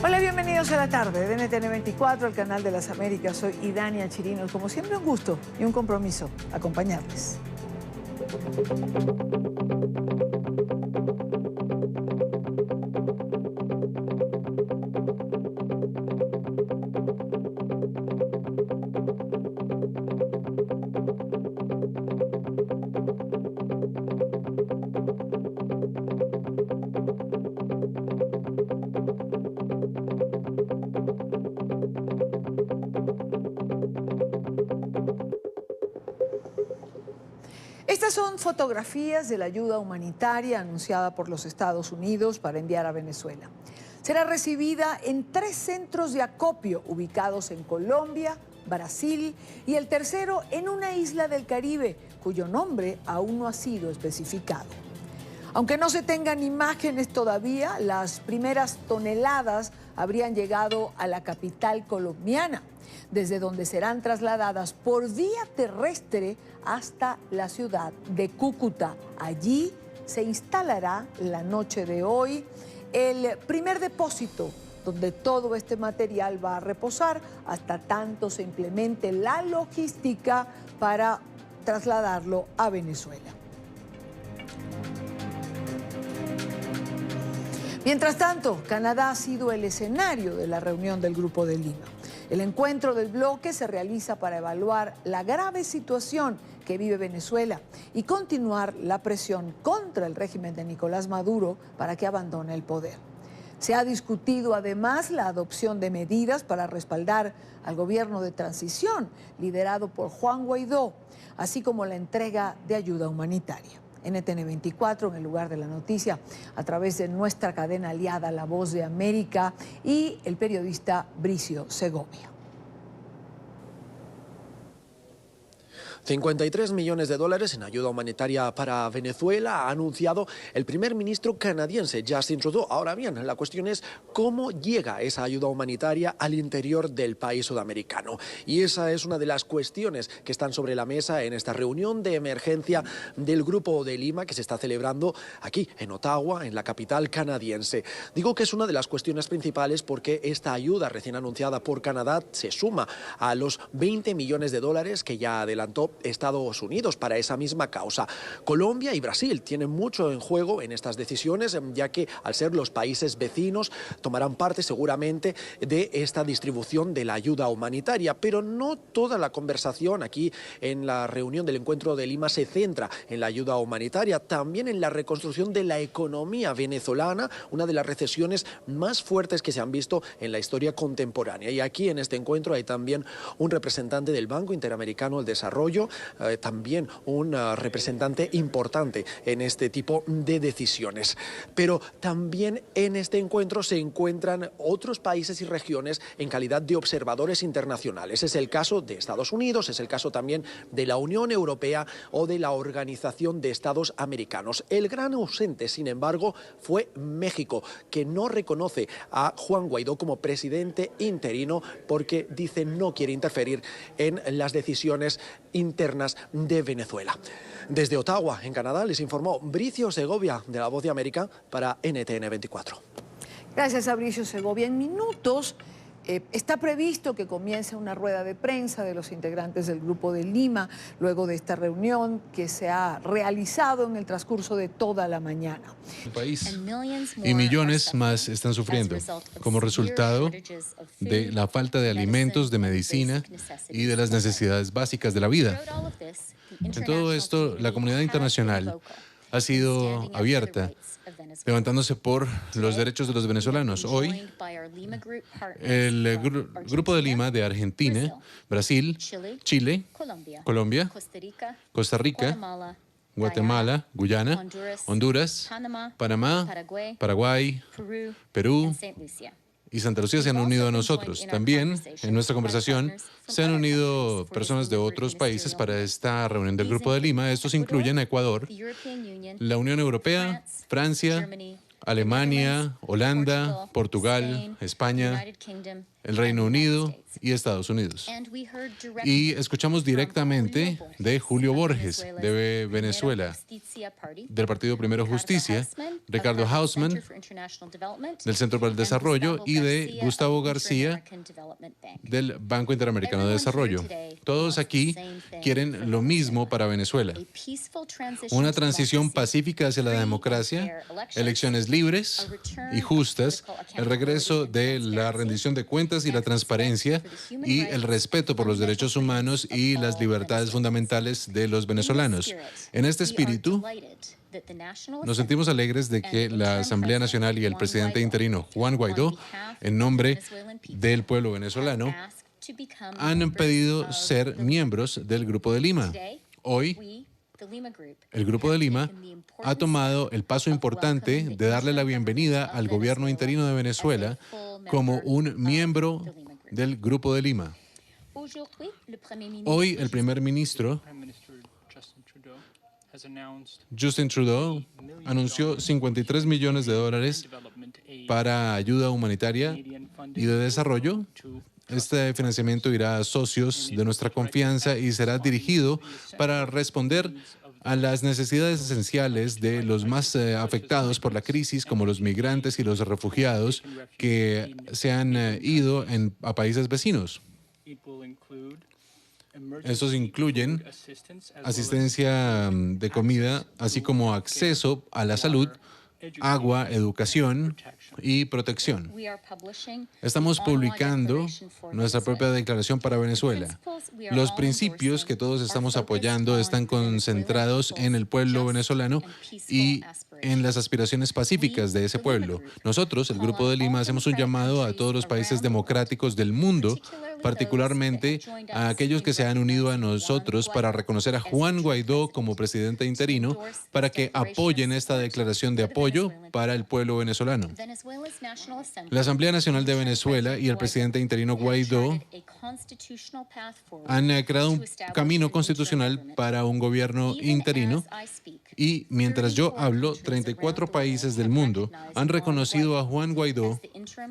Hola, bienvenidos a la tarde de NTN 24, el canal de las Américas. Soy Idania Chirinos. Como siempre, un gusto y un compromiso acompañarles. Estas son fotografías de la ayuda humanitaria anunciada por los Estados Unidos para enviar a Venezuela. Será recibida en 3 centros de acopio ubicados en Colombia, Brasil y el tercero en una isla del Caribe, cuyo nombre aún no ha sido especificado. Aunque no se tengan imágenes todavía, las primeras toneladas habrían llegado a la capital colombiana, desde donde serán trasladadas por vía terrestre hasta la ciudad de Cúcuta. Allí se instalará la noche de hoy el primer depósito donde todo este material va a reposar hasta tanto se implemente la logística para trasladarlo a Venezuela. Mientras tanto, Canadá ha sido el escenario de la reunión del Grupo de Lima. El encuentro del bloque se realiza para evaluar la grave situación que vive Venezuela y continuar la presión contra el régimen de Nicolás Maduro para que abandone el poder. Se ha discutido además la adopción de medidas para respaldar al gobierno de transición liderado por Juan Guaidó, así como la entrega de ayuda humanitaria. NTN 24 en el lugar de la noticia a través de nuestra cadena aliada La Voz de América y el periodista Bricio Segovia. 53 millones de dólares en ayuda humanitaria para Venezuela ha anunciado el primer ministro canadiense Justin Trudeau. Ahora bien, la cuestión es cómo llega esa ayuda humanitaria al interior del país sudamericano. Y esa es una de las cuestiones que están sobre la mesa en esta reunión de emergencia del Grupo de Lima que se está celebrando aquí en Ottawa, en la capital canadiense. Digo que es una de las cuestiones principales porque esta ayuda recién anunciada por Canadá se suma a los 20 millones de dólares que ya adelantó Estados Unidos para esa misma causa. Colombia y Brasil tienen mucho en juego en estas decisiones, ya que al ser los países vecinos tomarán parte seguramente de esta distribución de la ayuda humanitaria, pero no toda la conversación aquí en la reunión del Encuentro de Lima se centra en la ayuda humanitaria, también en la reconstrucción de la economía venezolana, una de las recesiones más fuertes que se han visto en la historia contemporánea. Y aquí en este encuentro hay también un representante del Banco Interamericano del Desarrollo, también un representante importante en este tipo de decisiones. Pero también en este encuentro se encuentran otros países y regiones en calidad de observadores internacionales. Es el caso de Estados Unidos, es el caso también de la Unión Europea o de la Organización de Estados Americanos. El gran ausente, sin embargo, fue México, que no reconoce a Juan Guaidó como presidente interino porque dice no quiere interferir en las decisiones internas de Venezuela. Desde Ottawa, en Canadá, les informó Bricio Segovia de La Voz de América para NTN 24. Gracias a Bricio Segovia. En minutos está previsto que comience una rueda de prensa de los integrantes del Grupo de Lima luego de esta reunión que se ha realizado en el transcurso de toda la mañana. El país y millones más están sufriendo como resultado de la falta de alimentos, de medicina y de las necesidades básicas de la vida. En todo esto, la comunidad internacional ha sido abierta, levantándose por los derechos de los venezolanos. Hoy, el Grupo de Lima de Argentina, Brasil, Chile, Colombia, Costa Rica, Guatemala, Guyana, Honduras, Panamá, Paraguay, Perú y Santa Lucía se han unido a nosotros. También, en nuestra conversación, se han unido personas de otros países para esta reunión del Grupo de Lima. Estos incluyen a Ecuador, la Unión Europea, Francia, Alemania, Holanda, Portugal, España, el Reino Unido y Estados Unidos. Y escuchamos directamente de Julio Borges, de Venezuela, del Partido Primero Justicia, Ricardo Hausmann, del Centro para el Desarrollo, y de Gustavo García, del Banco Interamericano de Desarrollo. Todos aquí quieren lo mismo para Venezuela: una transición pacífica hacia la democracia, elecciones libres y justas, el regreso de la rendición de cuentas y la transparencia, y el respeto por los derechos humanos y las libertades fundamentales de los venezolanos. En este espíritu, nos sentimos alegres de que la Asamblea Nacional y el presidente interino Juan Guaidó, en nombre del pueblo venezolano, han pedido ser miembros del Grupo de Lima. Hoy, el Grupo de Lima ha tomado el paso importante de darle la bienvenida al gobierno interino de Venezuela como un miembro del Grupo de Lima. Hoy, el primer ministro Justin Trudeau anunció $53 millones para ayuda humanitaria y de desarrollo. Este financiamiento irá a socios de nuestra confianza y será dirigido para responder a las necesidades esenciales de los más afectados por la crisis, como los migrantes y los refugiados que se han ido a países vecinos. Estos incluyen asistencia de comida, así como acceso a la salud, agua, educación y protección. Estamos publicando nuestra propia declaración para Venezuela. Los principios que todos estamos apoyando están concentrados en el pueblo venezolano y en las aspiraciones pacíficas de ese pueblo. Nosotros, el Grupo de Lima, hacemos un llamado a todos los países democráticos del mundo, particularmente a aquellos que se han unido a nosotros para reconocer a Juan Guaidó como presidente interino, para que apoyen esta declaración de apoyo para el pueblo venezolano. La Asamblea Nacional de Venezuela y el presidente interino Guaidó han creado un camino constitucional para un gobierno interino, y mientras yo hablo, 34 países del mundo han reconocido a Juan Guaidó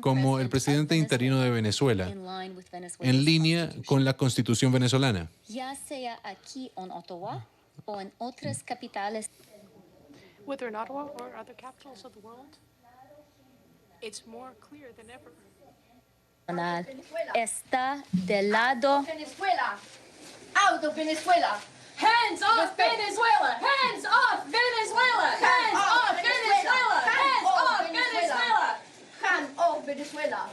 como el presidente interino de Venezuela, en línea con la Constitución venezolana. Ya sea aquí en Ottawa o en otras capitales. Whether in Ottawa or other capitals of the world, it's more clear than ever. Está del lado. Venezuela. Out of Venezuela. Hands off Venezuela. Hands off Venezuela. Hands off Venezuela. Hands off Venezuela. Hands off Venezuela.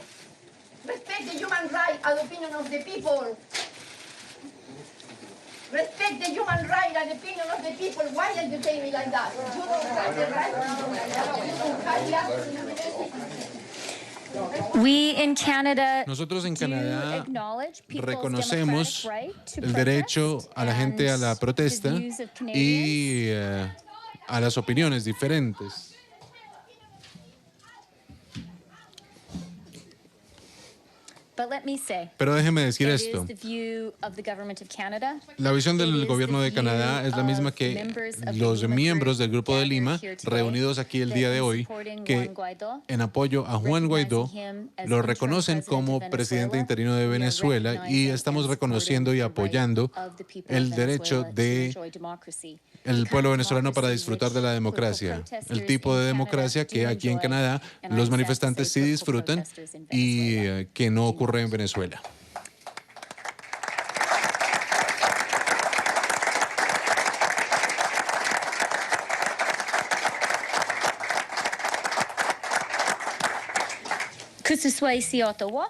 Respect the human right and the opinion of the people. Respect the human right and the opinion of the people. Why are you telling me like that? You don't have the right. You don't have Nosotros en Canadá reconocemos el derecho a la gente a la protesta y a las opiniones diferentes. Pero déjeme decir esto. La visión del gobierno de Canadá es la misma que los miembros del Grupo de Lima reunidos aquí el día de hoy, que en apoyo a Juan Guaidó lo reconocen como presidente interino de Venezuela, y estamos reconociendo y apoyando el derecho de el pueblo venezolano para disfrutar de la democracia, el tipo de democracia que aquí en Canadá los manifestantes sí disfrutan y que no ocurre en Venezuela.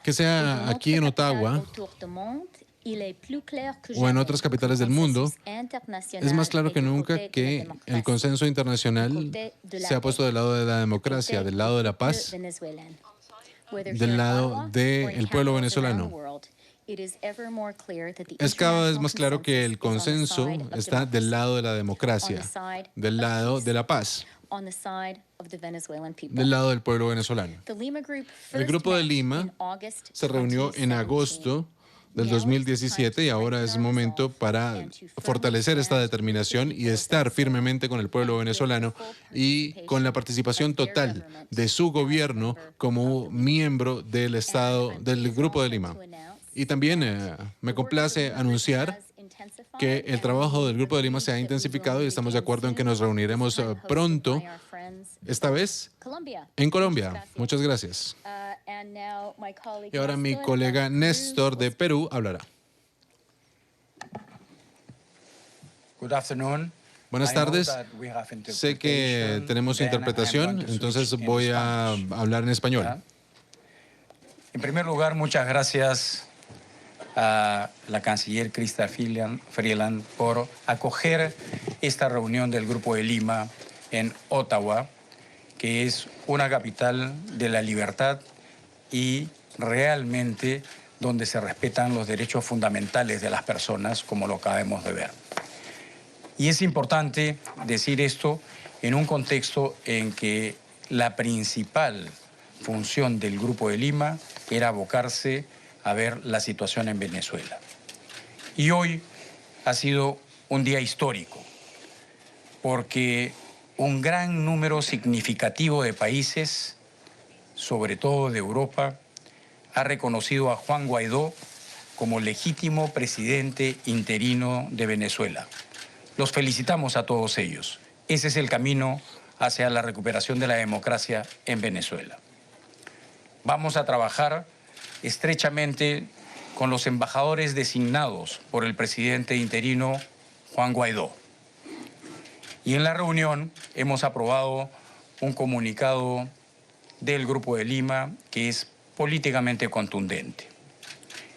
Que sea aquí en Ottawa o en otras capitales del mundo, es más claro que nunca que el consenso internacional se ha puesto del lado de la democracia, del lado de la paz, del lado del pueblo venezolano. Es cada vez más claro que el consenso está del lado de la democracia, del lado de la paz, del lado del pueblo venezolano. El Grupo de Lima se reunió en agosto del 2017 y ahora es momento para fortalecer esta determinación y estar firmemente con el pueblo venezolano y con la participación total de su gobierno como miembro del del Grupo de Lima. Y también me complace anunciar que el trabajo del Grupo de Lima se ha intensificado y estamos de acuerdo en que nos reuniremos pronto, esta vez en Colombia. Muchas gracias. Y ahora mi colega Néstor de Perú hablará. Buenas tardes. Sé que tenemos interpretación, entonces voy a hablar en español. En primer lugar, muchas gracias a la canciller Chrystia Freeland por acoger esta reunión del Grupo de Lima en Ottawa, que es una capital de la libertad y realmente donde se respetan los derechos fundamentales de las personas, como lo acabamos de ver. Y es importante decir esto en un contexto en que la principal función del Grupo de Lima era abocarse a ver la situación en Venezuela. Y hoy ha sido un día histórico, porque un gran número significativo de países, sobre todo de Europa, ha reconocido a Juan Guaidó como legítimo presidente interino de Venezuela. Los felicitamos a todos ellos. Ese es el camino hacia la recuperación de la democracia en Venezuela. Vamos a trabajar estrechamente con los embajadores designados por el presidente interino Juan Guaidó. Y en la reunión hemos aprobado un comunicado del Grupo de Lima que es políticamente contundente.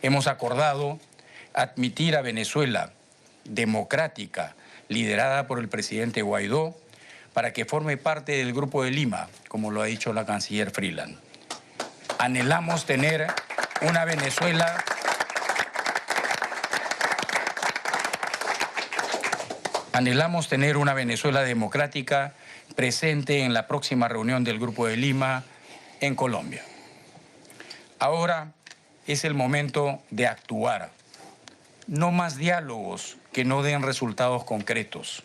Hemos acordado admitir a Venezuela democrática, liderada por el presidente Guaidó, para que forme parte del Grupo de Lima, como lo ha dicho la canciller Freeland. Anhelamos tener una Venezuela democrática presente en la próxima reunión del Grupo de Lima en Colombia. Ahora es el momento de actuar. No más diálogos que no den resultados concretos.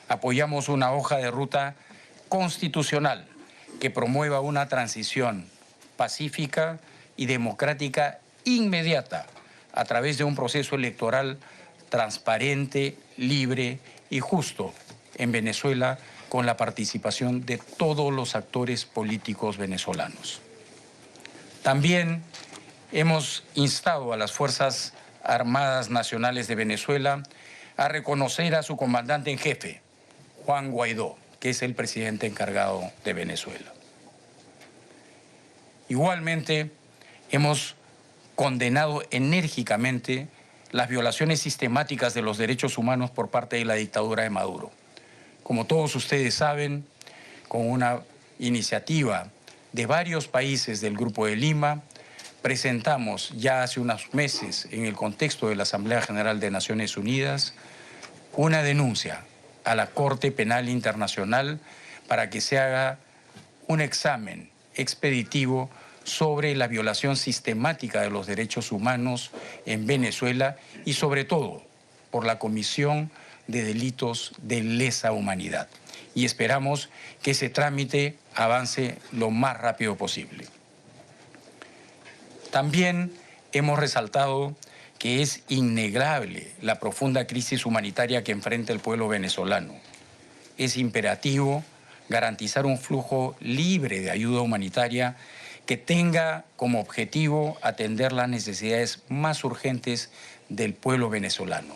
Apoyamos una hoja de ruta constitucional que promueva una transición pacífica y democrática inmediata a través de un proceso electoral transparente, libre y justo en Venezuela con la participación de todos los actores políticos venezolanos. También hemos instado a las Fuerzas Armadas Nacionales de Venezuela a reconocer a su comandante en jefe, Juan Guaidó, que es el presidente encargado de Venezuela. Igualmente, hemos condenado enérgicamente las violaciones sistemáticas de los derechos humanos por parte de la dictadura de Maduro. Como todos ustedes saben, con una iniciativa de varios países del Grupo de Lima, presentamos ya hace unos meses, en el contexto de la Asamblea General de Naciones Unidas, una denuncia a la Corte Penal Internacional para que se haga un examen expeditivo sobre la violación sistemática de los derechos humanos en Venezuela y sobre todo por la comisión de delitos de lesa humanidad. Y esperamos que ese trámite avance lo más rápido posible. También hemos resaltado que es innegable la profunda crisis humanitaria que enfrenta el pueblo venezolano. Es imperativo garantizar un flujo libre de ayuda humanitaria que tenga como objetivo atender las necesidades más urgentes del pueblo venezolano.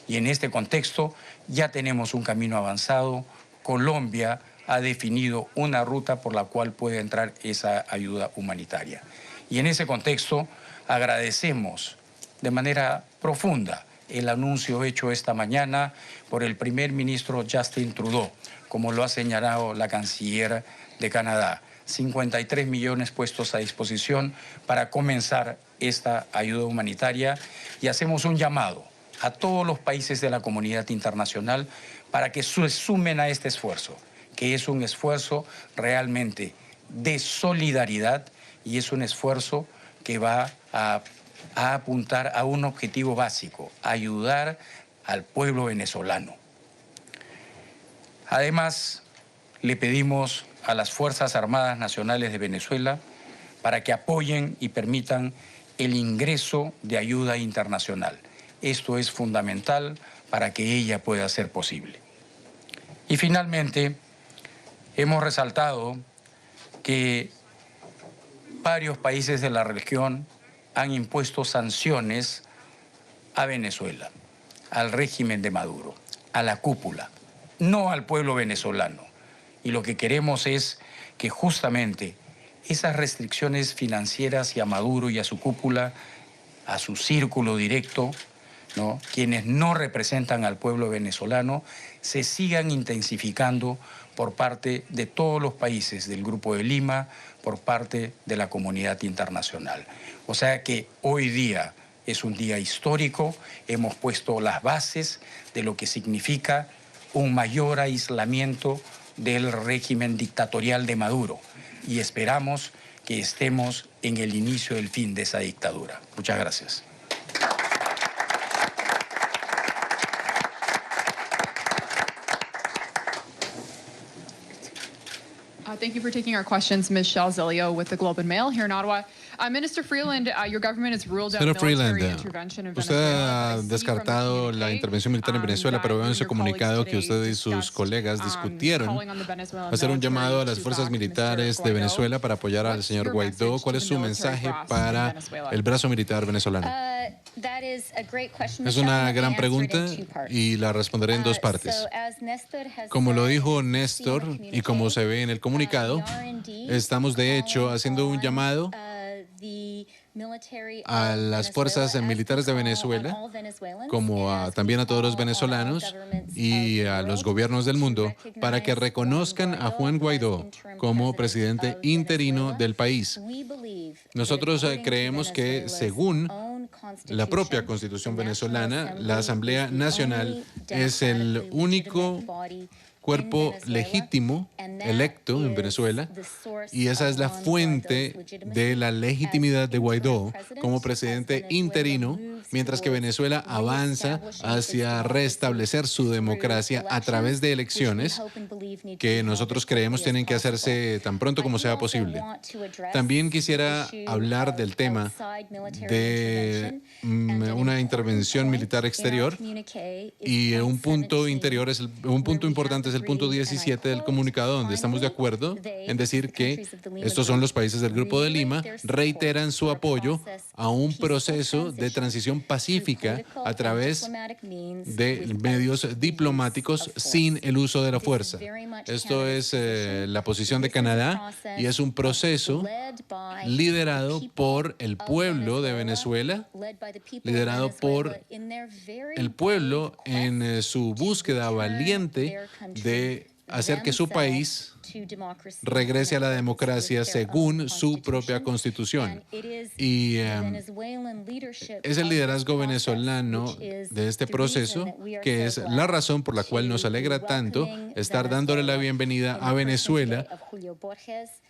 Y en este contexto ya tenemos un camino avanzado. Colombia ha definido una ruta por la cual puede entrar esa ayuda humanitaria. Y en ese contexto agradecemos de manera profunda el anuncio hecho esta mañana por el primer ministro Justin Trudeau, como lo ha señalado la canciller de Canadá. 53 millones puestos a disposición para comenzar esta ayuda humanitaria y hacemos un llamado a todos los países de la comunidad internacional para que se sumen a este esfuerzo, que es un esfuerzo realmente de solidaridad y es un esfuerzo que va a a apuntar a un objetivo básico: ayudar al pueblo venezolano. Además, le pedimos a las Fuerzas Armadas Nacionales de Venezuela para que apoyen y permitan el ingreso de ayuda internacional. Esto es fundamental para que ella pueda ser posible. Y finalmente, hemos resaltado que varios países de la región han impuesto sanciones a Venezuela, al régimen de Maduro, a la cúpula, no al pueblo venezolano. Y lo que queremos es que justamente esas restricciones financieras y a Maduro y a su cúpula, a su círculo directo, ¿no?, quienes no representan al pueblo venezolano, se sigan intensificando por parte de todos los países del Grupo de Lima, por parte de la comunidad internacional. O sea que hoy día es un día histórico, hemos puesto las bases de lo que significa un mayor aislamiento del régimen dictatorial de Maduro y esperamos que estemos en el inicio del fin de esa dictadura. Muchas gracias. Thank you for taking our questions, Ms. Shalzilio with the Globe and Mail here in Ottawa. Minister Freeland, your government has ruled out military intervention in usted Venezuela. ha descartado la intervención militar en Venezuela, pero veo en su comunicado que usted y sus colegas discutieron hacer un llamado a las fuerzas militares de Venezuela para apoyar al señor Guaidó. ¿Cuál es su mensaje para el brazo militar venezolano? Es una gran pregunta y la responderé en dos partes. Como lo dijo Néstor y como se ve en el comunicado, estamos de hecho haciendo un llamado a las fuerzas militares de Venezuela, como también a todos los venezolanos y a los gobiernos del mundo, para que reconozcan a Juan Guaidó como presidente interino del país. Nosotros creemos que, según la propia Constitución venezolana, la Asamblea Nacional es el único cuerpo legítimo electo en Venezuela y esa es la fuente de la legitimidad de Guaidó como presidente interino, mientras que Venezuela avanza hacia restablecer su democracia a través de elecciones que nosotros creemos tienen que hacerse tan pronto como sea posible. También quisiera hablar del tema de una intervención militar exterior y un punto importante es el punto 17 del comunicado, donde estamos de acuerdo en decir que estos son los países del Grupo de Lima, reiteran su apoyo a un proceso de transición pacífica a través de medios diplomáticos sin el uso de la fuerza. Esto es la posición de Canadá y es un proceso liderado por el pueblo de Venezuela, liderado por el pueblo en su búsqueda valiente de hacer que su país regrese a la democracia según su propia constitución. Y es el liderazgo venezolano de este proceso que es la razón por la cual nos alegra tanto estar dándole la bienvenida a Venezuela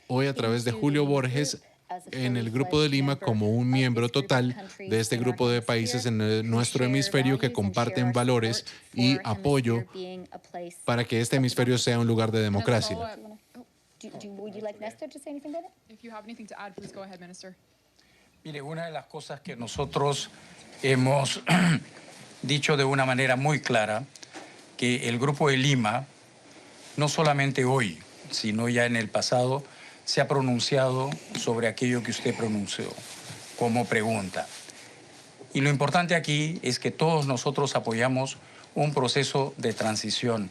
hoy a través de Julio Borges en el Grupo de Lima como un miembro total de este grupo de países en nuestro hemisferio que comparten valores y apoyo para que este hemisferio sea un lugar de democracia. Mire, una de las cosas que nosotros hemos dicho de una manera muy clara, que el Grupo de Lima, no solamente hoy, sino ya en el pasado, se ha pronunciado sobre aquello que usted pronunció como pregunta. Y lo importante aquí es que todos nosotros apoyamos un proceso de transición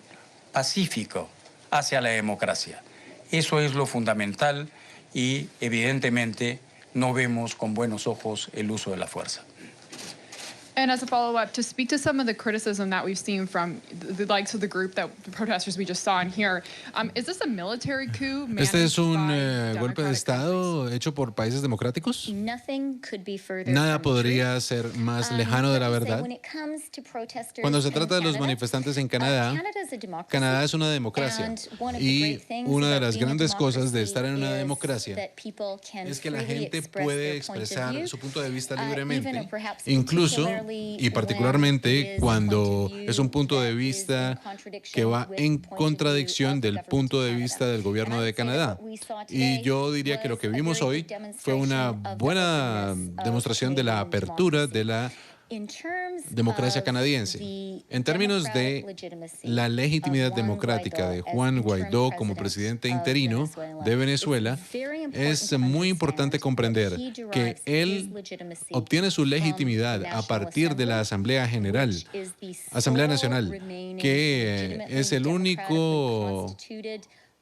pacífico hacia la democracia. Eso es lo fundamental y evidentemente no vemos con buenos ojos el uso de la fuerza. And as a follow-up, to speak to some of the criticism that we've seen from the likes of the group that the protesters we just saw in here, is this a military coup? ¿Este es un golpe de Estado hecho por países democráticos? Nothing could be further Nada from the podría truth. ser más lejano de la verdad. When it comes to protesters Cuando se in trata de los Canada, manifestantes en Canadá, Canada's a democracy, Canadá es una democracia. and one of the Y great things una de about las being a grandes cosas de democracy estar en una is democracia that people can es que la freely gente express puede their point of expresar view, su punto de vista even libremente, or perhaps incluso particularly y particularmente when it is cuando a point of es un punto de view vista that is in contradiction que va with en the point of view contradicción of the del government punto of de Canada. vista del gobierno And de I'd say that Canadá. what we saw Y today yo diría que lo que was a vimos very hoy good fue una demonstration of the buena openness of demostración de la Canadian apertura de democracy. la In terms democracia of canadiense. the En términos democratic de legitimacy la legitimidad of Juan democrática de Guaidó as Juan interim Guaidó como president presidente of interino Venezuela, de Venezuela, it's very important es to muy importante understand comprender that he que derives él his legitimacy obtiene su from the legitimidad a National partir de la Assembly, Asamblea General, which is the Asamblea sole Nacional, remaining que legitimately es el único democratically constituted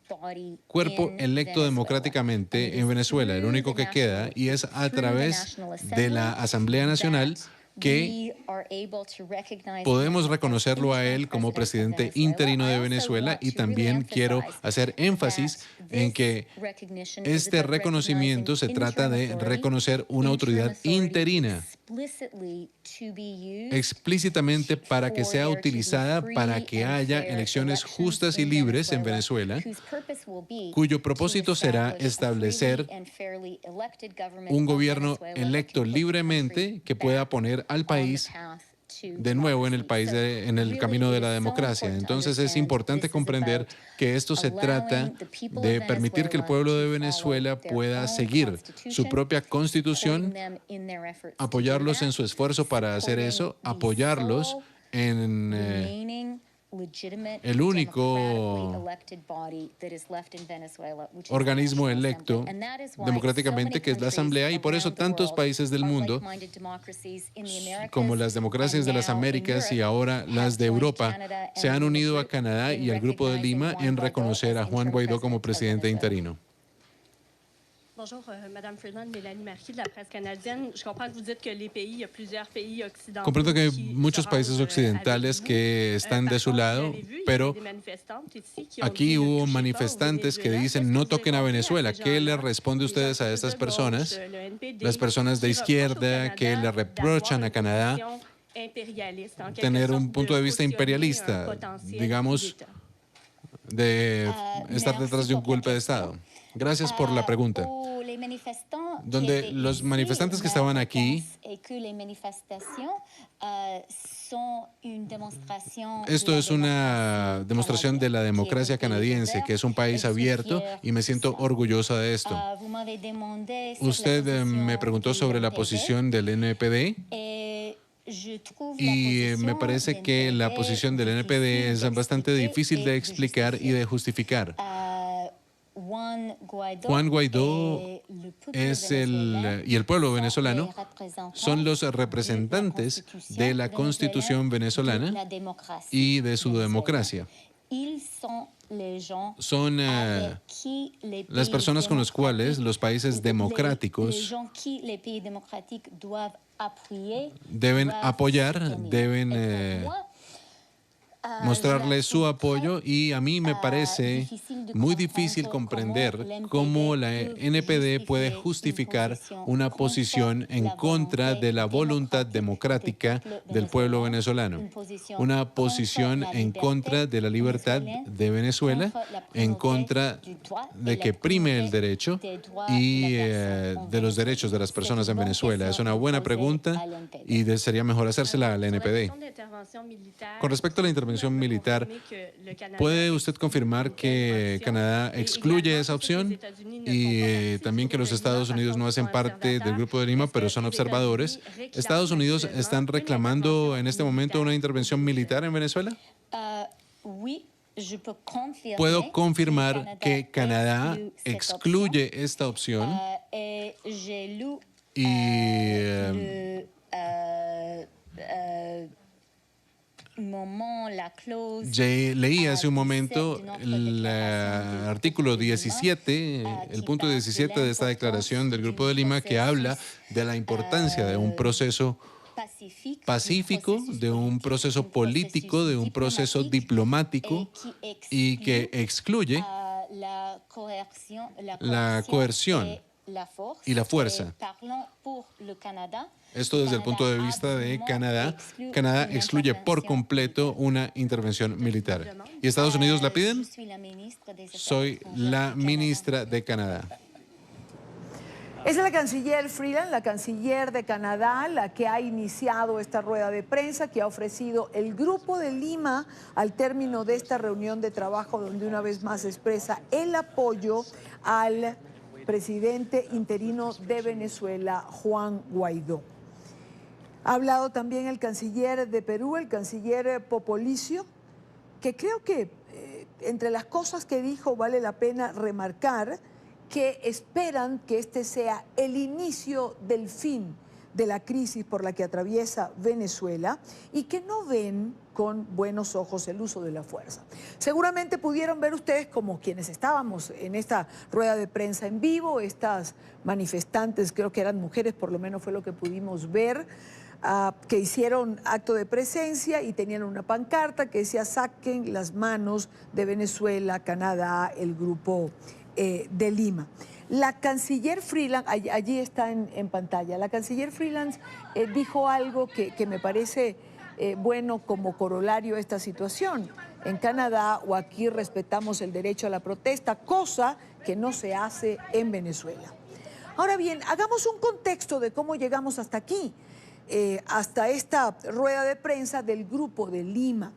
body cuerpo in electo Venezuela. democráticamente And it en is Venezuela, el through único the que queda, National- y es a through the través National de la Assembly Asamblea Nacional that que we are able to recognize podemos him as reconocerlo a interim él como president of presidente Venezuela. interino I de also Venezuela want y to también really quiero emphasize hacer énfasis that en que this recognition is este about reconocimiento se recognizing trata de interim authority, reconocer una autoridad interim authority interina explicitly to be used explícitamente para que for sea there to be utilizada free para que and haya fair elecciones elections justas y in libres en Venezuela, whose purpose will be cuyo to propósito será establish a establecer freely and fairly elected government un of gobierno Venezuela that electo can put the libremente country que pueda back poner al on the país path to de nuevo en el país democracy. en el Really, camino de it la is so democracia. important to Entonces es understand importante this is comprender about que esto se trata allowing the people de of permitir que el Venezuela pueblo de to Venezuela follow their pueda own seguir su constitution, propia constitución, supporting them in their efforts to do apoyarlos en that, su esfuerzo para hacer eso, supporting the apoyarlos sole en remaining legitimate el único democratically elected body that is left in Venezuela, which is the organismo National electo Assembly. And that is why democráticamente, so que es la many Asamblea, y por eso countries tantos around the países del world mundo, are like-minded democracies in the Americas, como las democracias de and las now in Américas y Europe, ahora las have de joined Europa, Canada and se han the unido a group Canadá in y al Grupo de recognizing Lima Juan en Guaidó reconocer a as Juan interim Guaidó como president of presidente Venezuela. interino. Bonjour, Madame Freeland, Mélanie Marquis de la presse canadienne. Je comprends que vous dites que les pays, il y a plusieurs pays occidentaux. Comprendo que hay qui muchos se países rangent occidentales avec vous. que están Par de su contre, lado, vous avez vu, il y a pero des manifestantes ici qui ont aquí dit ne hubo touchez pas au manifestantes que Venezuela. dicen Qu'est-ce no que vous toquen a répondez Venezuela. ces ¿Qué gens-là? les responde Les ustedes a gens estas de personas? gauche, le NPD, Las personas de qui izquierda reprochent au que le Canada reprochan a d'avoir une Canadá position impérialiste, en quelque tener sorte un punto de vista cautionner un imperialista, potentiel digamos, coup d'État. de estar detrás de un golpe de Estado. Gracias por la pregunta. Donde los manifestantes que estaban aquí, esto es una demostración de la democracia canadiense, que es un país abierto, y me siento orgullosa de esto. Usted me preguntó sobre la posición del NPD. Y me parece que la posición del NPD es bastante difícil de explicar y de justificar. Juan Guaidó es y el pueblo venezolano son los representantes de la Constitución venezolana y de su democracia. Son las personas con las cuales los países democráticos deben apoyar, deben mostrarle su apoyo, y a mí me parece muy difícil comprender cómo la NPD puede justificar una posición en contra de la voluntad democrática del pueblo venezolano, una posición en contra de la libertad de Venezuela, en contra de que prime el derecho y de los derechos de las personas en Venezuela. Es una buena pregunta y sería mejor hacérsela al NPD. Con respecto a la intervención militar, ¿puede usted confirmar que Canadá excluye esa opción y también que los Estados Unidos no hacen parte del Grupo de Lima, pero son observadores? ¿Estados Unidos están reclamando en este momento una intervención militar en Venezuela? Puedo confirmar que Canadá excluye esta opción y leí hace un momento el artículo 17, el punto 17 de esta declaración del Grupo de Lima, que habla de la importancia de un proceso pacífico, de un proceso político, de un proceso diplomático y que excluye la coerción y la fuerza. Esto desde el punto de vista de Canadá. Canadá excluye por completo una intervención militar. ¿Y Estados Unidos la piden? Soy la ministra de Canadá. Es la canciller Freeland, la canciller de Canadá, la que ha iniciado esta rueda de prensa, que ha ofrecido el Grupo de Lima al término de esta reunión de trabajo, donde una vez más expresa el apoyo al presidente interino de Venezuela, Juan Guaidó. Ha hablado también el canciller de Perú, el canciller Popolicio, que creo que entre las cosas que dijo vale la pena remarcar que esperan que este sea el inicio del fin de la crisis por la que atraviesa Venezuela y que no ven con buenos ojos el uso de la fuerza. Seguramente pudieron ver ustedes, como quienes estábamos en esta rueda de prensa en vivo, estas manifestantes, creo que eran mujeres, por lo menos fue lo que pudimos ver, que hicieron acto de presencia y tenían una pancarta que decía: saquen las manos de Venezuela, Canadá, el Grupo de Lima. La canciller Freeland, allí está en pantalla, la canciller Freeland dijo algo que me parece bueno como corolario a esta situación. En Canadá o aquí respetamos el derecho a la protesta, cosa que no se hace en Venezuela. Ahora bien, hagamos un contexto de cómo llegamos hasta aquí, hasta esta rueda de prensa del Grupo de Lima.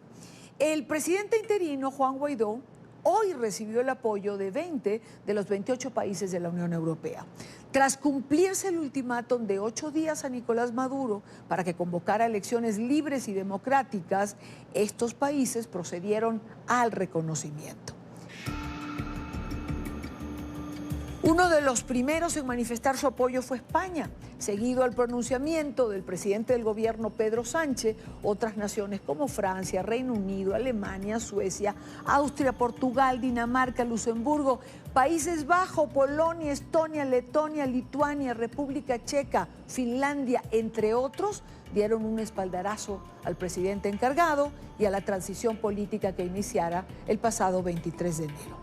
El presidente interino, Juan Guaidó, hoy recibió el apoyo de 20 de los 28 países de la Unión Europea. Tras cumplirse el ultimátum de 8 días a Nicolás Maduro para que convocara elecciones libres y democráticas, estos países procedieron al reconocimiento. Uno de los primeros en manifestar su apoyo fue España. Seguido al pronunciamiento del presidente del gobierno, Pedro Sánchez, otras naciones como Francia, Reino Unido, Alemania, Suecia, Austria, Portugal, Dinamarca, Luxemburgo, Países Bajos, Polonia, Estonia, Letonia, Lituania, República Checa, Finlandia, entre otros, dieron un espaldarazo al presidente encargado y a la transición política que iniciara el pasado 23 de enero.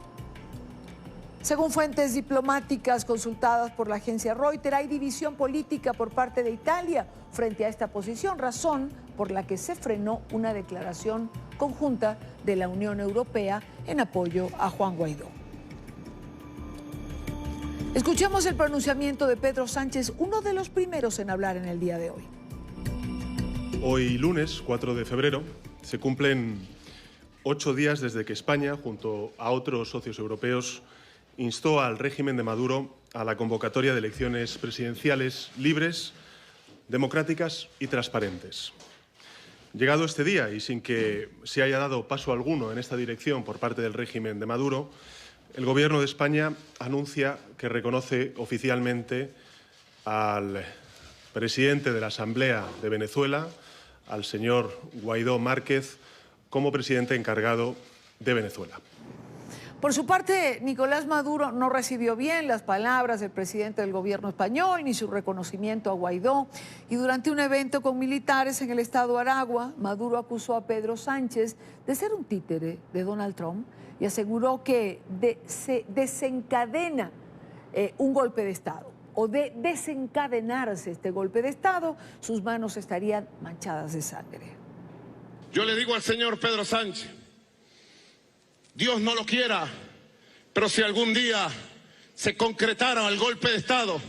Según fuentes diplomáticas consultadas por la agencia Reuters, hay división política por parte de Italia frente a esta posición, razón por la que se frenó una declaración conjunta de la Unión Europea en apoyo a Juan Guaidó. Escuchemos el pronunciamiento de Pedro Sánchez, uno de los primeros en hablar en el día de hoy. Hoy lunes, 4 de febrero, se cumplen 8 días desde que España, junto a otros socios europeos, instó al régimen de Maduro a la convocatoria de elecciones presidenciales libres, democráticas y transparentes. Llegado este día y sin que se haya dado paso alguno en esta dirección por parte del régimen de Maduro, el Gobierno de España anuncia que reconoce oficialmente al presidente de la Asamblea de Venezuela, al señor Guaidó Márquez, como presidente encargado de Venezuela. Por su parte, Nicolás Maduro no recibió bien las palabras del presidente del gobierno español ni su reconocimiento a Guaidó. Y durante un evento con militares en el estado Aragua, Maduro acusó a Pedro Sánchez de ser un títere de Donald Trump y aseguró que se desencadena un golpe de Estado. O de desencadenarse este golpe de Estado, sus manos estarían manchadas de sangre. Yo le digo al señor Pedro Sánchez, Dios no lo quiera, pero si algún día se concretara el golpe de Estado,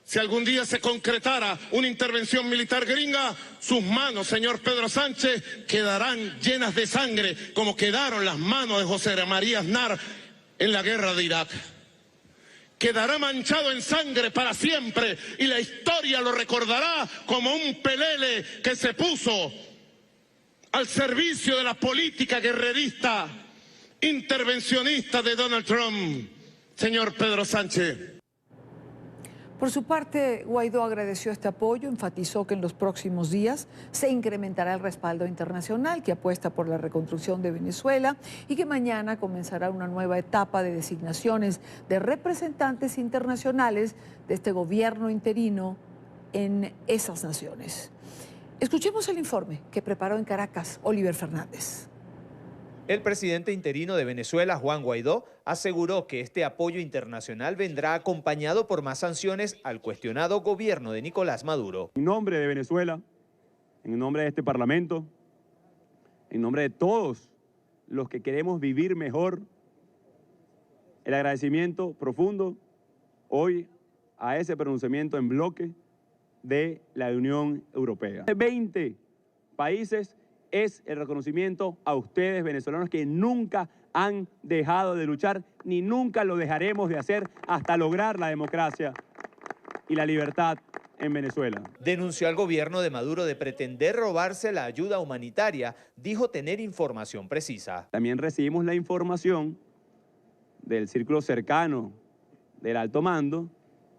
si algún día se concretara una intervención militar gringa, sus manos, señor Pedro Sánchez, quedarán llenas de sangre, como quedaron las manos de José María Aznar en la guerra de Irak. Quedará manchado en sangre para siempre y la historia lo recordará como un pelele que se puso al servicio de la política guerrerista intervencionista de Donald Trump, señor Pedro Sánchez. Por su parte, Guaidó agradeció este apoyo, enfatizó que en los próximos días se incrementará el respaldo internacional que apuesta por la reconstrucción de Venezuela y que mañana comenzará una nueva etapa de designaciones de representantes internacionales de este gobierno interino en esas naciones. Escuchemos el informe que preparó en Caracas Oliver Fernández. El presidente interino de Venezuela, Juan Guaidó, aseguró que este apoyo internacional vendrá acompañado por más sanciones al cuestionado gobierno de Nicolás Maduro. En nombre de Venezuela, en nombre de este Parlamento, en nombre de todos los que queremos vivir mejor, el agradecimiento profundo hoy a ese pronunciamiento en bloque de la Unión Europea. 20 países es el reconocimiento a ustedes, venezolanos, que nunca han dejado de luchar, ni nunca lo dejaremos de hacer hasta lograr la democracia y la libertad en Venezuela. Denunció al gobierno de Maduro de pretender robarse la ayuda humanitaria, dijo tener información precisa. También recibimos la información del círculo cercano del alto mando,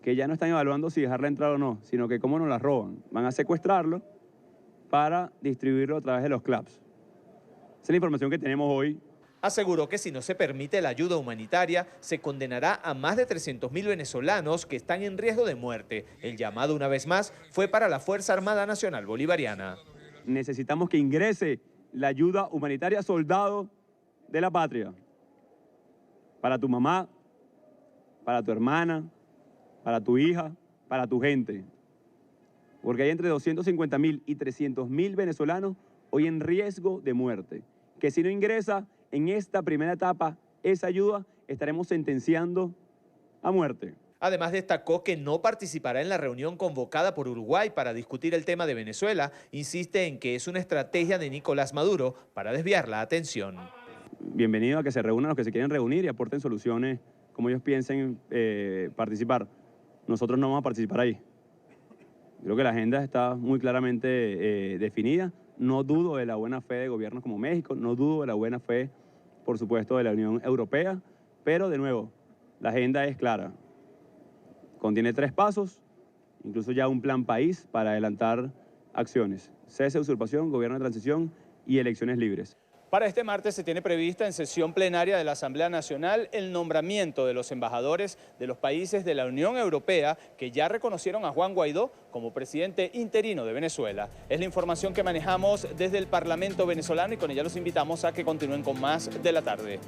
que ya no están evaluando si dejarla entrar o no, sino que cómo nos la roban. Van a secuestrarlo para distribuirlo a través de los clubs. Esa es la información que tenemos hoy. Aseguró que si no se permite la ayuda humanitaria, se condenará a más de 300.000 venezolanos que están en riesgo de muerte. El llamado, una vez más, fue para la Fuerza Armada Nacional Bolivariana. Necesitamos que ingrese la ayuda humanitaria, soldado de la patria. Para tu mamá, para tu hermana, para tu hija, para tu gente. Porque hay entre 250.000 y 300.000 venezolanos hoy en riesgo de muerte, que si no ingresa en esta primera etapa esa ayuda, estaremos sentenciando a muerte. Además, destacó que no participará en la reunión convocada por Uruguay para discutir el tema de Venezuela. Insiste en que es una estrategia de Nicolás Maduro para desviar la atención. Bienvenido a que se reúnan los que se quieren reunir y aporten soluciones como ellos piensen participar. Nosotros no vamos a participar ahí. Creo que la agenda está muy claramente definida. No dudo de la buena fe de gobiernos como México, no dudo de la buena fe, por supuesto, de la Unión Europea, pero de nuevo, la agenda es clara. Contiene 3 pasos, incluso ya un plan país para adelantar acciones. Cese de usurpación, gobierno de transición y elecciones libres. Para este martes se tiene prevista en sesión plenaria de la Asamblea Nacional el nombramiento de los embajadores de los países de la Unión Europea que ya reconocieron a Juan Guaidó como presidente interino de Venezuela. Es la información que manejamos desde el Parlamento venezolano y con ella los invitamos a que continúen con más de la tarde.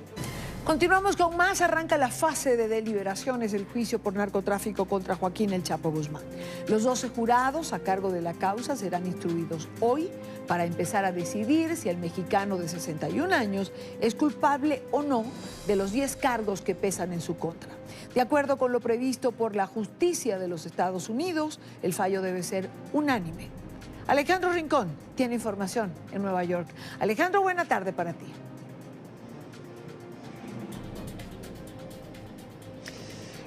Continuamos con más. Arranca la fase de deliberaciones del juicio por narcotráfico contra Joaquín El Chapo Guzmán. Los 12 jurados a cargo de la causa serán instruidos hoy para empezar a decidir si el mexicano de 61 años es culpable o no de los 10 cargos que pesan en su contra. De acuerdo con lo previsto por la justicia de los Estados Unidos, el fallo debe ser unánime. Alejandro Rincón tiene información en Nueva York. Alejandro, buena tarde para ti.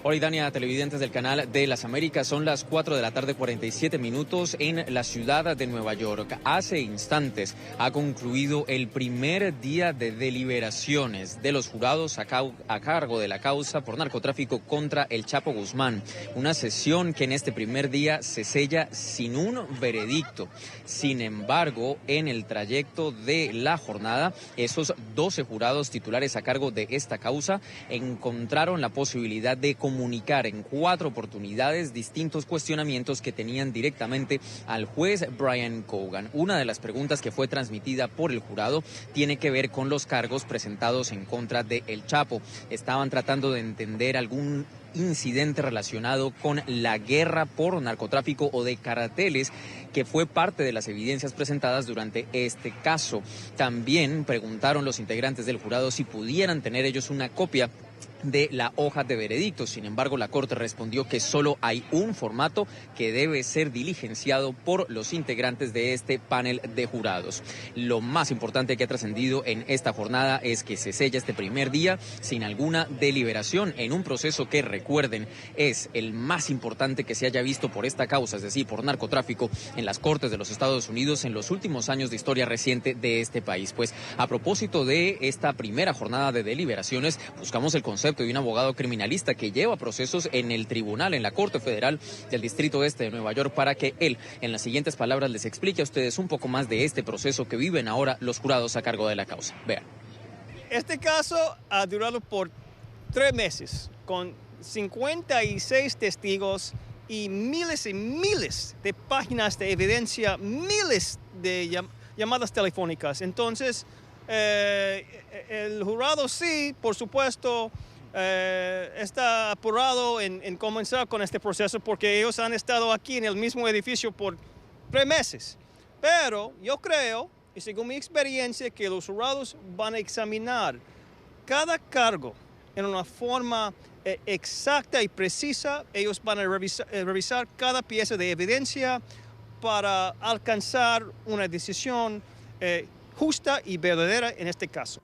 Hola, Dania, televidentes del canal de las Américas, son las 4 de la tarde, 47 minutos en la ciudad de Nueva York. Hace instantes ha concluido el primer día de deliberaciones de los jurados a cargo de la causa por narcotráfico contra El Chapo Guzmán. Una sesión que en este primer día se sella sin un veredicto. Sin embargo, en el trayecto de la jornada, esos 12 jurados titulares a cargo de esta causa encontraron la posibilidad de comunicar en 4 oportunidades distintos cuestionamientos que tenían directamente al juez Brian Cogan. Una de las preguntas que fue transmitida por el jurado tiene que ver con los cargos presentados en contra de El Chapo. Estaban tratando de entender algún incidente relacionado con la guerra por narcotráfico o de carteles, que fue parte de las evidencias presentadas durante este caso. También preguntaron los integrantes del jurado si pudieran tener ellos una copia de la hoja de veredicto. Sin embargo, la Corte respondió que solo hay un formato que debe ser diligenciado por los integrantes de este panel de jurados. Lo más importante que ha trascendido en esta jornada es que se sella este primer día sin alguna deliberación en un proceso que, recuerden, es el más importante que se haya visto por esta causa, es decir, por narcotráfico en las Cortes de los Estados Unidos en los últimos años de historia reciente de este país. Pues a propósito de esta primera jornada de deliberaciones, buscamos el concepto de un abogado criminalista que lleva procesos en el tribunal, en la Corte Federal del Distrito Este de Nueva York, para que él, en las siguientes palabras, les explique a ustedes un poco más de este proceso que viven ahora los jurados a cargo de la causa. Vean. Este caso ha durado por 3 meses, con 56 testigos y miles de páginas de evidencia, miles de llamadas telefónicas. Entonces, el jurado sí, por supuesto, está apurado en comenzar con este proceso porque ellos han estado aquí en el mismo edificio por 3 meses. Pero yo creo, y según mi experiencia, que los jurados van a examinar cada cargo en una forma exacta y precisa. Ellos van a revisar cada pieza de evidencia para alcanzar una decisión justa y verdadera en este caso.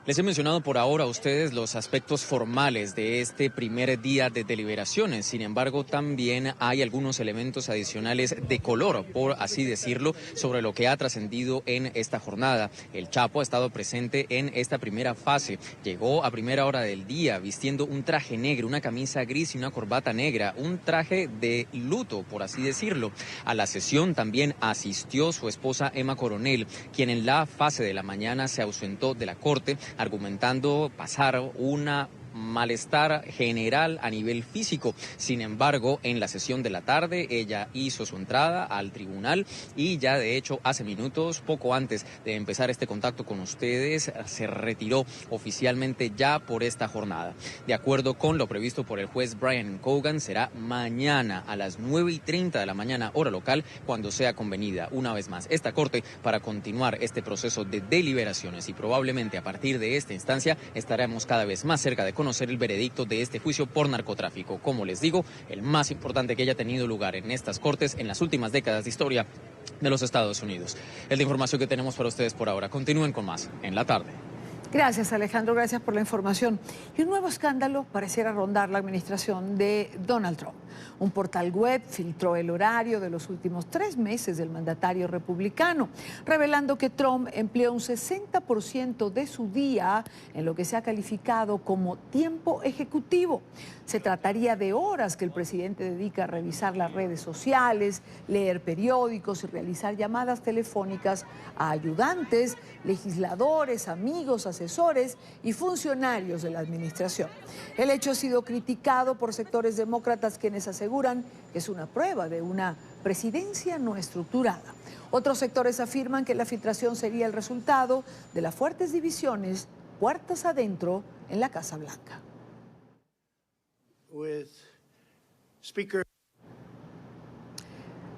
Les he mencionado por ahora a ustedes los aspectos formales de este primer día de deliberaciones. Sin embargo, también hay algunos elementos adicionales de color, por así decirlo, sobre lo que ha trascendido en esta jornada. El Chapo ha estado presente en esta primera fase. Llegó a primera hora del día vistiendo un traje negro, una camisa gris y una corbata negra, un traje de luto, por así decirlo. A la sesión también asistió su esposa Emma Coronel, quien en la fase de la mañana se ausentó de la corte, argumentando pasar una malestar general a nivel físico. Sin embargo, en la sesión de la tarde, ella hizo su entrada al tribunal y ya de hecho hace minutos, poco antes de empezar este contacto con ustedes, se retiró oficialmente ya por esta jornada. De acuerdo con lo previsto por el juez Brian Cogan, será mañana a las 9:30 de la mañana, hora local, cuando sea convenida una vez más esta corte para continuar este proceso de deliberaciones, y probablemente a partir de esta instancia estaremos cada vez más cerca de conocer el veredicto de este juicio por narcotráfico. Como les digo, el más importante que haya tenido lugar en estas cortes en las últimas décadas de historia de los Estados Unidos. Es la información que tenemos para ustedes por ahora. Continúen con más en la tarde. Gracias, Alejandro, gracias por la información. Y un nuevo escándalo pareciera rondar la administración de Donald Trump. Un portal web filtró el horario de los últimos 3 meses del mandatario republicano, revelando que Trump empleó un 60% de su día en lo que se ha calificado como tiempo ejecutivo. Se trataría de horas que el presidente dedica a revisar las redes sociales, leer periódicos y realizar llamadas telefónicas a ayudantes, legisladores, amigos, asesores y funcionarios de la administración. El hecho ha sido criticado por sectores demócratas, quienes aseguran que es una prueba de una presidencia no estructurada. Otros sectores afirman que la filtración sería el resultado de las fuertes divisiones puertas adentro en la Casa Blanca.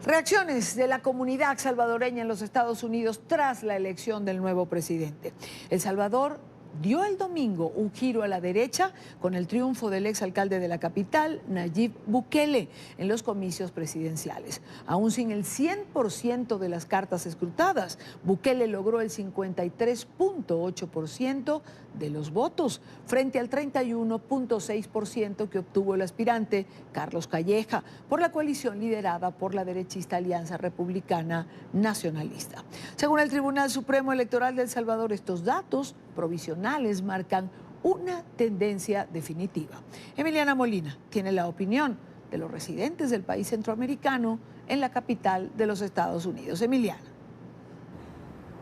Reacciones de la comunidad salvadoreña en los Estados Unidos tras la elección del nuevo presidente. El Salvador dio el domingo un giro a la derecha con el triunfo del exalcalde de la capital, Nayib Bukele, en los comicios presidenciales. Aún sin el 100% de las cartas escrutadas, Bukele logró el 53.8% de los votos, frente al 31.6% que obtuvo el aspirante Carlos Calleja, por la coalición liderada por la derechista Alianza Republicana Nacionalista. Según el Tribunal Supremo Electoral de El Salvador, estos datos provisionales marcan una tendencia definitiva. Emiliana Molina tiene la opinión de los residentes del país centroamericano en la capital de los Estados Unidos. Emiliana.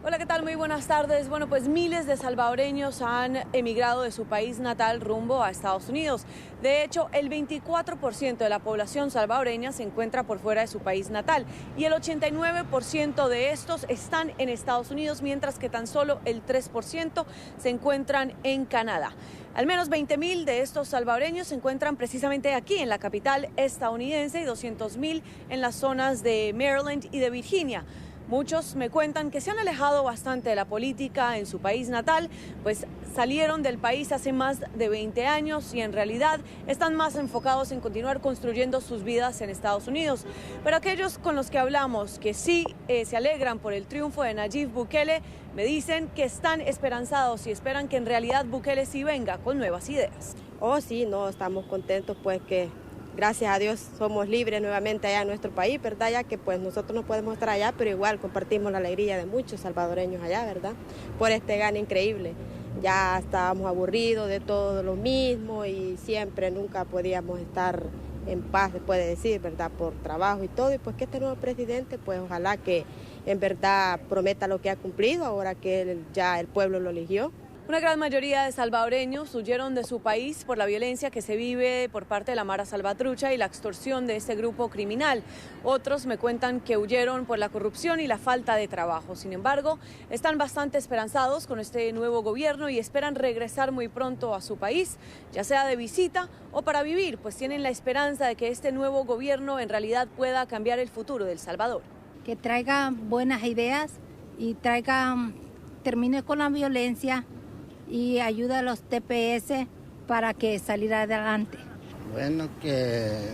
Hola, ¿qué tal? Muy buenas tardes. Bueno, pues miles de salvadoreños han emigrado de su país natal rumbo a Estados Unidos. De hecho, el 24% de la población salvadoreña se encuentra por fuera de su país natal y el 89% de estos están en Estados Unidos, mientras que tan solo el 3% se encuentran en Canadá. Al menos 20.000 de estos salvadoreños se encuentran precisamente aquí en la capital estadounidense y 200.000 en las zonas de Maryland y de Virginia. Muchos me cuentan que se han alejado bastante de la política en su país natal, pues salieron del país hace más de 20 años y en realidad están más enfocados en continuar construyendo sus vidas en Estados Unidos. Pero aquellos con los que hablamos que sí se alegran por el triunfo de Nayib Bukele, me dicen que están esperanzados y esperan que en realidad Bukele sí venga con nuevas ideas. Oh, sí, no, estamos contentos pues que gracias a Dios somos libres nuevamente allá en nuestro país, ¿verdad? Ya que pues nosotros no podemos estar allá, pero igual compartimos la alegría de muchos salvadoreños allá, ¿verdad? Por este gane increíble. Ya estábamos aburridos de todo lo mismo y siempre, nunca podíamos estar en paz, se puede decir, ¿verdad? Por trabajo y todo. Y pues que este nuevo presidente, pues ojalá que en verdad prometa lo que ha cumplido ahora que ya el pueblo lo eligió. Una gran mayoría de salvadoreños huyeron de su país por la violencia que se vive por parte de la Mara Salvatrucha y la extorsión de este grupo criminal. Otros me cuentan que huyeron por la corrupción y la falta de trabajo. Sin embargo, están bastante esperanzados con este nuevo gobierno y esperan regresar muy pronto a su país, ya sea de visita o para vivir, pues tienen la esperanza de que este nuevo gobierno en realidad pueda cambiar el futuro de El Salvador. Que traiga buenas ideas y termine con la violencia y ayuda a los TPS para que salir adelante. Bueno, que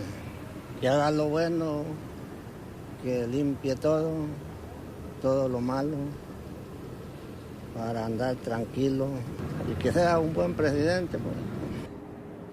haga lo bueno, que limpie todo lo malo, para andar tranquilo y que sea un buen presidente. Pues.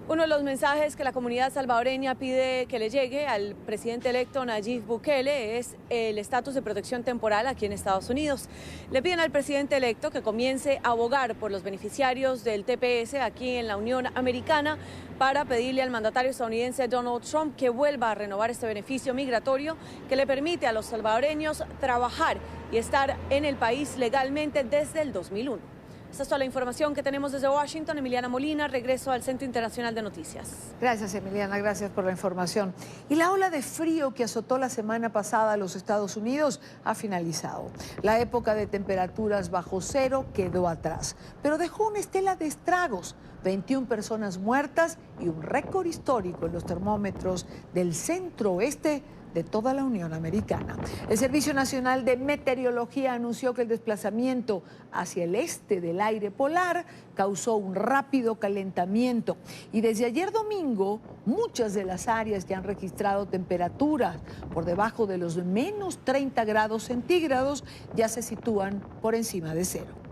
Uno de los mensajes que la comunidad salvadoreña pide que le llegue al presidente electo Nayib Bukele es el estatus de protección temporal aquí en Estados Unidos. Le piden al presidente electo que comience a abogar por los beneficiarios del TPS aquí en la Unión Americana para pedirle al mandatario estadounidense Donald Trump que vuelva a renovar este beneficio migratorio que le permite a los salvadoreños trabajar y estar en el país legalmente desde el 2001. Esta es toda la información que tenemos desde Washington. Emiliana Molina, regreso al Centro Internacional de Noticias. Gracias, Emiliana, gracias por la información. Y la ola de frío que azotó la semana pasada a los Estados Unidos ha finalizado. La época de temperaturas bajo cero quedó atrás, pero dejó una estela de estragos. 21 personas muertas y un récord histórico en los termómetros del centro-oeste de toda la Unión Americana. El Servicio Nacional de Meteorología anunció que el desplazamiento hacia el este del aire polar causó un rápido calentamiento y desde ayer domingo muchas de las áreas que han registrado temperaturas por debajo de los menos 30 grados centígrados ya se sitúan por encima de cero.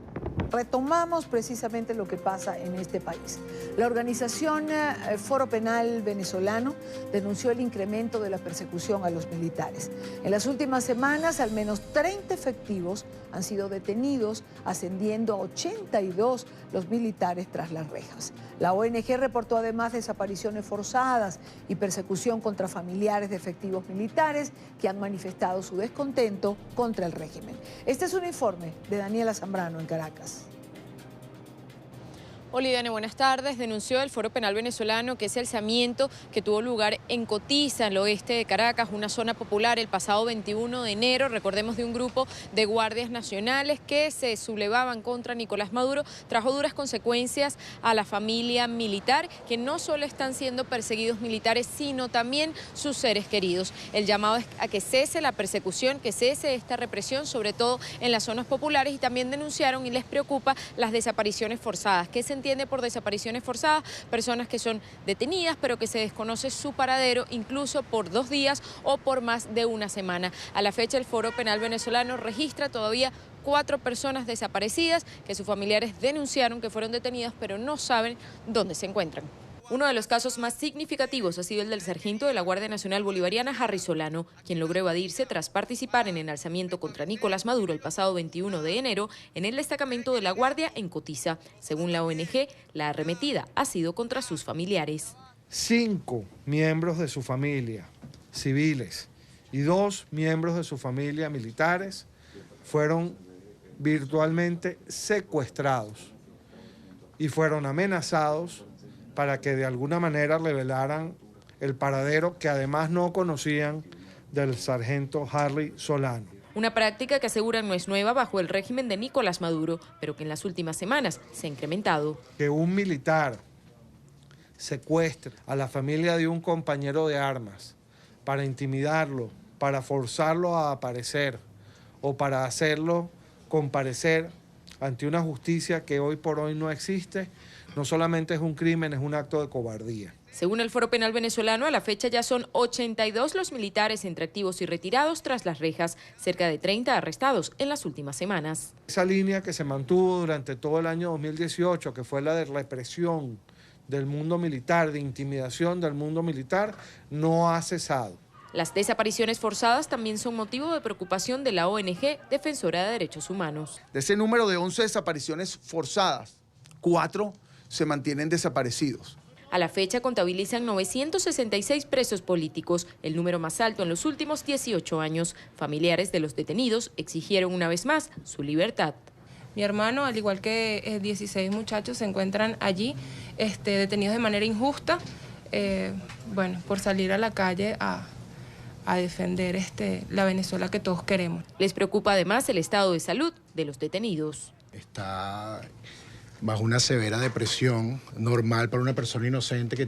Retomamos precisamente lo que pasa en este país. La organización Foro Penal Venezolano denunció el incremento de la persecución a los militares. En las últimas semanas, al menos 30 efectivos han sido detenidos, ascendiendo a 82 los militares tras las rejas. La ONG reportó además desapariciones forzadas y persecución contra familiares de efectivos militares que han manifestado su descontento contra el régimen. Este es un informe de Daniela Zambrano en Caracas. Olidane, buenas tardes. Denunció el Foro Penal Venezolano que ese alzamiento que tuvo lugar en Cotiza, en el oeste de Caracas, una zona popular, el pasado 21 de enero, recordemos, de un grupo de guardias nacionales que se sublevaban contra Nicolás Maduro, trajo duras consecuencias a la familia militar, que no solo están siendo perseguidos militares, sino también sus seres queridos. El llamado es a que cese la persecución, que cese esta represión, sobre todo en las zonas populares, y también denunciaron y les preocupa las desapariciones forzadas. ¿Qué se entiende por desapariciones forzadas? Personas que son detenidas pero que se desconoce su paradero incluso por 2 días o por más de una semana. A la fecha el Foro Penal Venezolano registra todavía 4 personas desaparecidas que sus familiares denunciaron que fueron detenidas pero no saben dónde se encuentran. Uno de los casos más significativos ha sido el del sargento de la Guardia Nacional Bolivariana, Harry Solano, quien logró evadirse tras participar en el alzamiento contra Nicolás Maduro el pasado 21 de enero en el destacamento de la Guardia en Cotiza. Según la ONG, la arremetida ha sido contra sus familiares. 5 miembros de su familia, civiles, y 2 miembros de su familia, militares, fueron virtualmente secuestrados y fueron amenazados para que de alguna manera revelaran el paradero que además no conocían del sargento Harry Solano. Una práctica que aseguran no es nueva bajo el régimen de Nicolás Maduro, pero que en las últimas semanas se ha incrementado. Que un militar secuestre a la familia de un compañero de armas para intimidarlo, para forzarlo a aparecer o para hacerlo comparecer ante una justicia que hoy por hoy no existe, no solamente es un crimen, es un acto de cobardía. Según el Foro Penal Venezolano, a la fecha ya son 82 los militares entre activos y retirados tras las rejas, cerca de 30 arrestados en las últimas semanas. Esa línea que se mantuvo durante todo el año 2018, que fue la de represión del mundo militar, de intimidación del mundo militar, no ha cesado. Las desapariciones forzadas también son motivo de preocupación de la ONG Defensora de Derechos Humanos. De ese número de 11 desapariciones forzadas, 4 se mantienen desaparecidos. A la fecha contabilizan 966 presos políticos, el número más alto en los últimos 18 años. Familiares de los detenidos exigieron una vez más su libertad. Mi hermano, al igual que 16 muchachos, se encuentran allí detenidos de manera injusta, bueno, por salir a la calle a defender la Venezuela que todos queremos. Les preocupa además el estado de salud de los detenidos. Está bajo una severa depresión, normal para una persona inocente que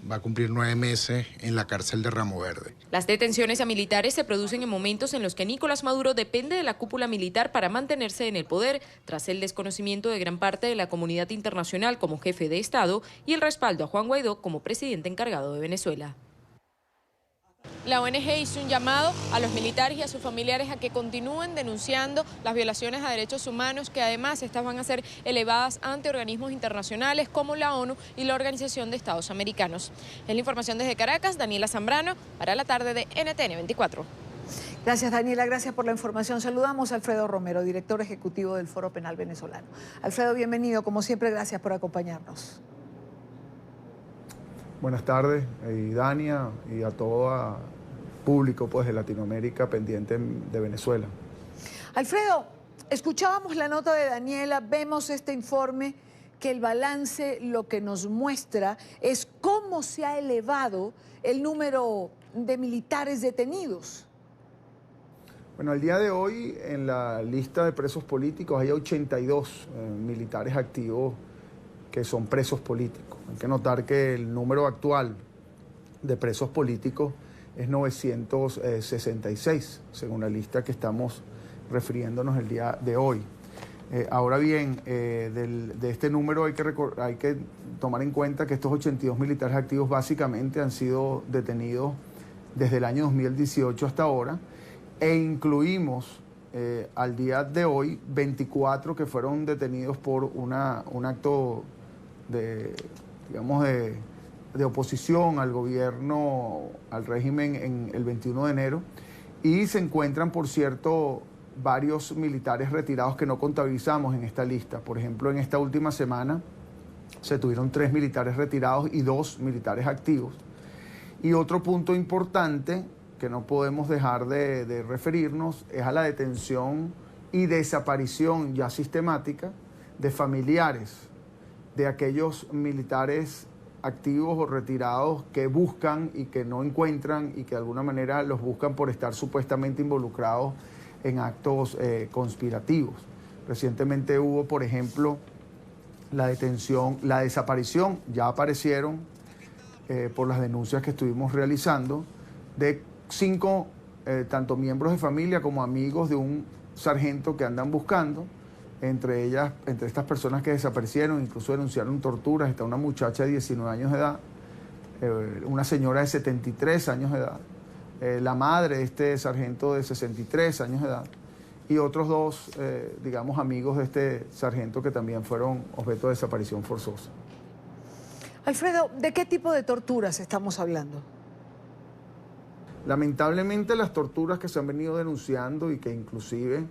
va a cumplir 9 meses en la cárcel de Ramo Verde. Las detenciones a militares se producen en momentos en los que Nicolás Maduro depende de la cúpula militar para mantenerse en el poder, tras el desconocimiento de gran parte de la comunidad internacional como jefe de Estado y el respaldo a Juan Guaidó como presidente encargado de Venezuela. La ONG hizo un llamado a los militares y a sus familiares a que continúen denunciando las violaciones a derechos humanos, que además estas van a ser elevadas ante organismos internacionales como la ONU y la Organización de Estados Americanos. Es la información desde Caracas, Daniela Zambrano, para la tarde de NTN 24. Gracias, Daniela, gracias por la información. Saludamos a Alfredo Romero, director ejecutivo del Foro Penal Venezolano. Alfredo, bienvenido, como siempre, gracias por acompañarnos. Buenas tardes, Dania, y a todo público pues, de Latinoamérica pendiente de Venezuela. Alfredo, escuchábamos la nota de Daniela, vemos este informe que el balance lo que nos muestra es cómo se ha elevado el número de militares detenidos. Bueno, al día de hoy en la lista de presos políticos hay 82 militares activos que son presos políticos. Hay que notar que el número actual de presos políticos es 966, según la lista que estamos refiriéndonos el día de hoy. Ahora bien, de este número hay que tomar en cuenta que estos 82 militares activos básicamente han sido detenidos desde el año 2018 hasta ahora, e incluimos al día de hoy 24 que fueron detenidos por un acto de oposición al gobierno, al régimen en el 21 de enero, y se encuentran, por cierto, varios militares retirados que no contabilizamos en esta lista. Por ejemplo, en esta última semana se tuvieron 3 militares retirados y 2 militares activos. Y otro punto importante que no podemos dejar de referirnos es a la detención y desaparición ya sistemática de familiares de aquellos militares activos o retirados que buscan y que no encuentran y que de alguna manera los buscan por estar supuestamente involucrados en actos conspirativos. Recientemente hubo, por ejemplo, la desaparición, ya aparecieron por las denuncias que estuvimos realizando, de 5 tanto miembros de familia como amigos de un sargento que andan buscando. Entre estas personas que desaparecieron, incluso denunciaron torturas, está una muchacha de 19 años de edad, una señora de 73 años de edad, la madre de este sargento de 63 años de edad, y otros 2, amigos de este sargento que también fueron objeto de desaparición forzosa. Alfredo, ¿de qué tipo de torturas estamos hablando? Lamentablemente las torturas que se han venido denunciando y que inclusive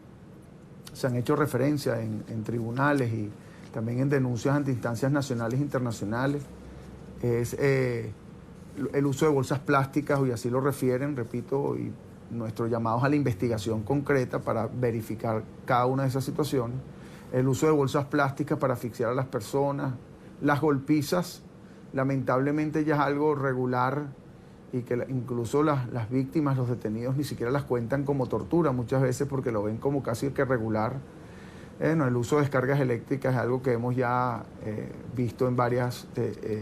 se han hecho referencia en tribunales y también en denuncias ante instancias nacionales e internacionales, es el uso de bolsas plásticas, y así lo refieren, repito, y nuestros llamados a la investigación concreta para verificar cada una de esas situaciones, el uso de bolsas plásticas para asfixiar a las personas, las golpizas, lamentablemente ya es algo regular, y que incluso las víctimas, los detenidos, ni siquiera las cuentan como tortura muchas veces porque lo ven como casi que regular. El uso de descargas eléctricas es algo que hemos ya visto en varias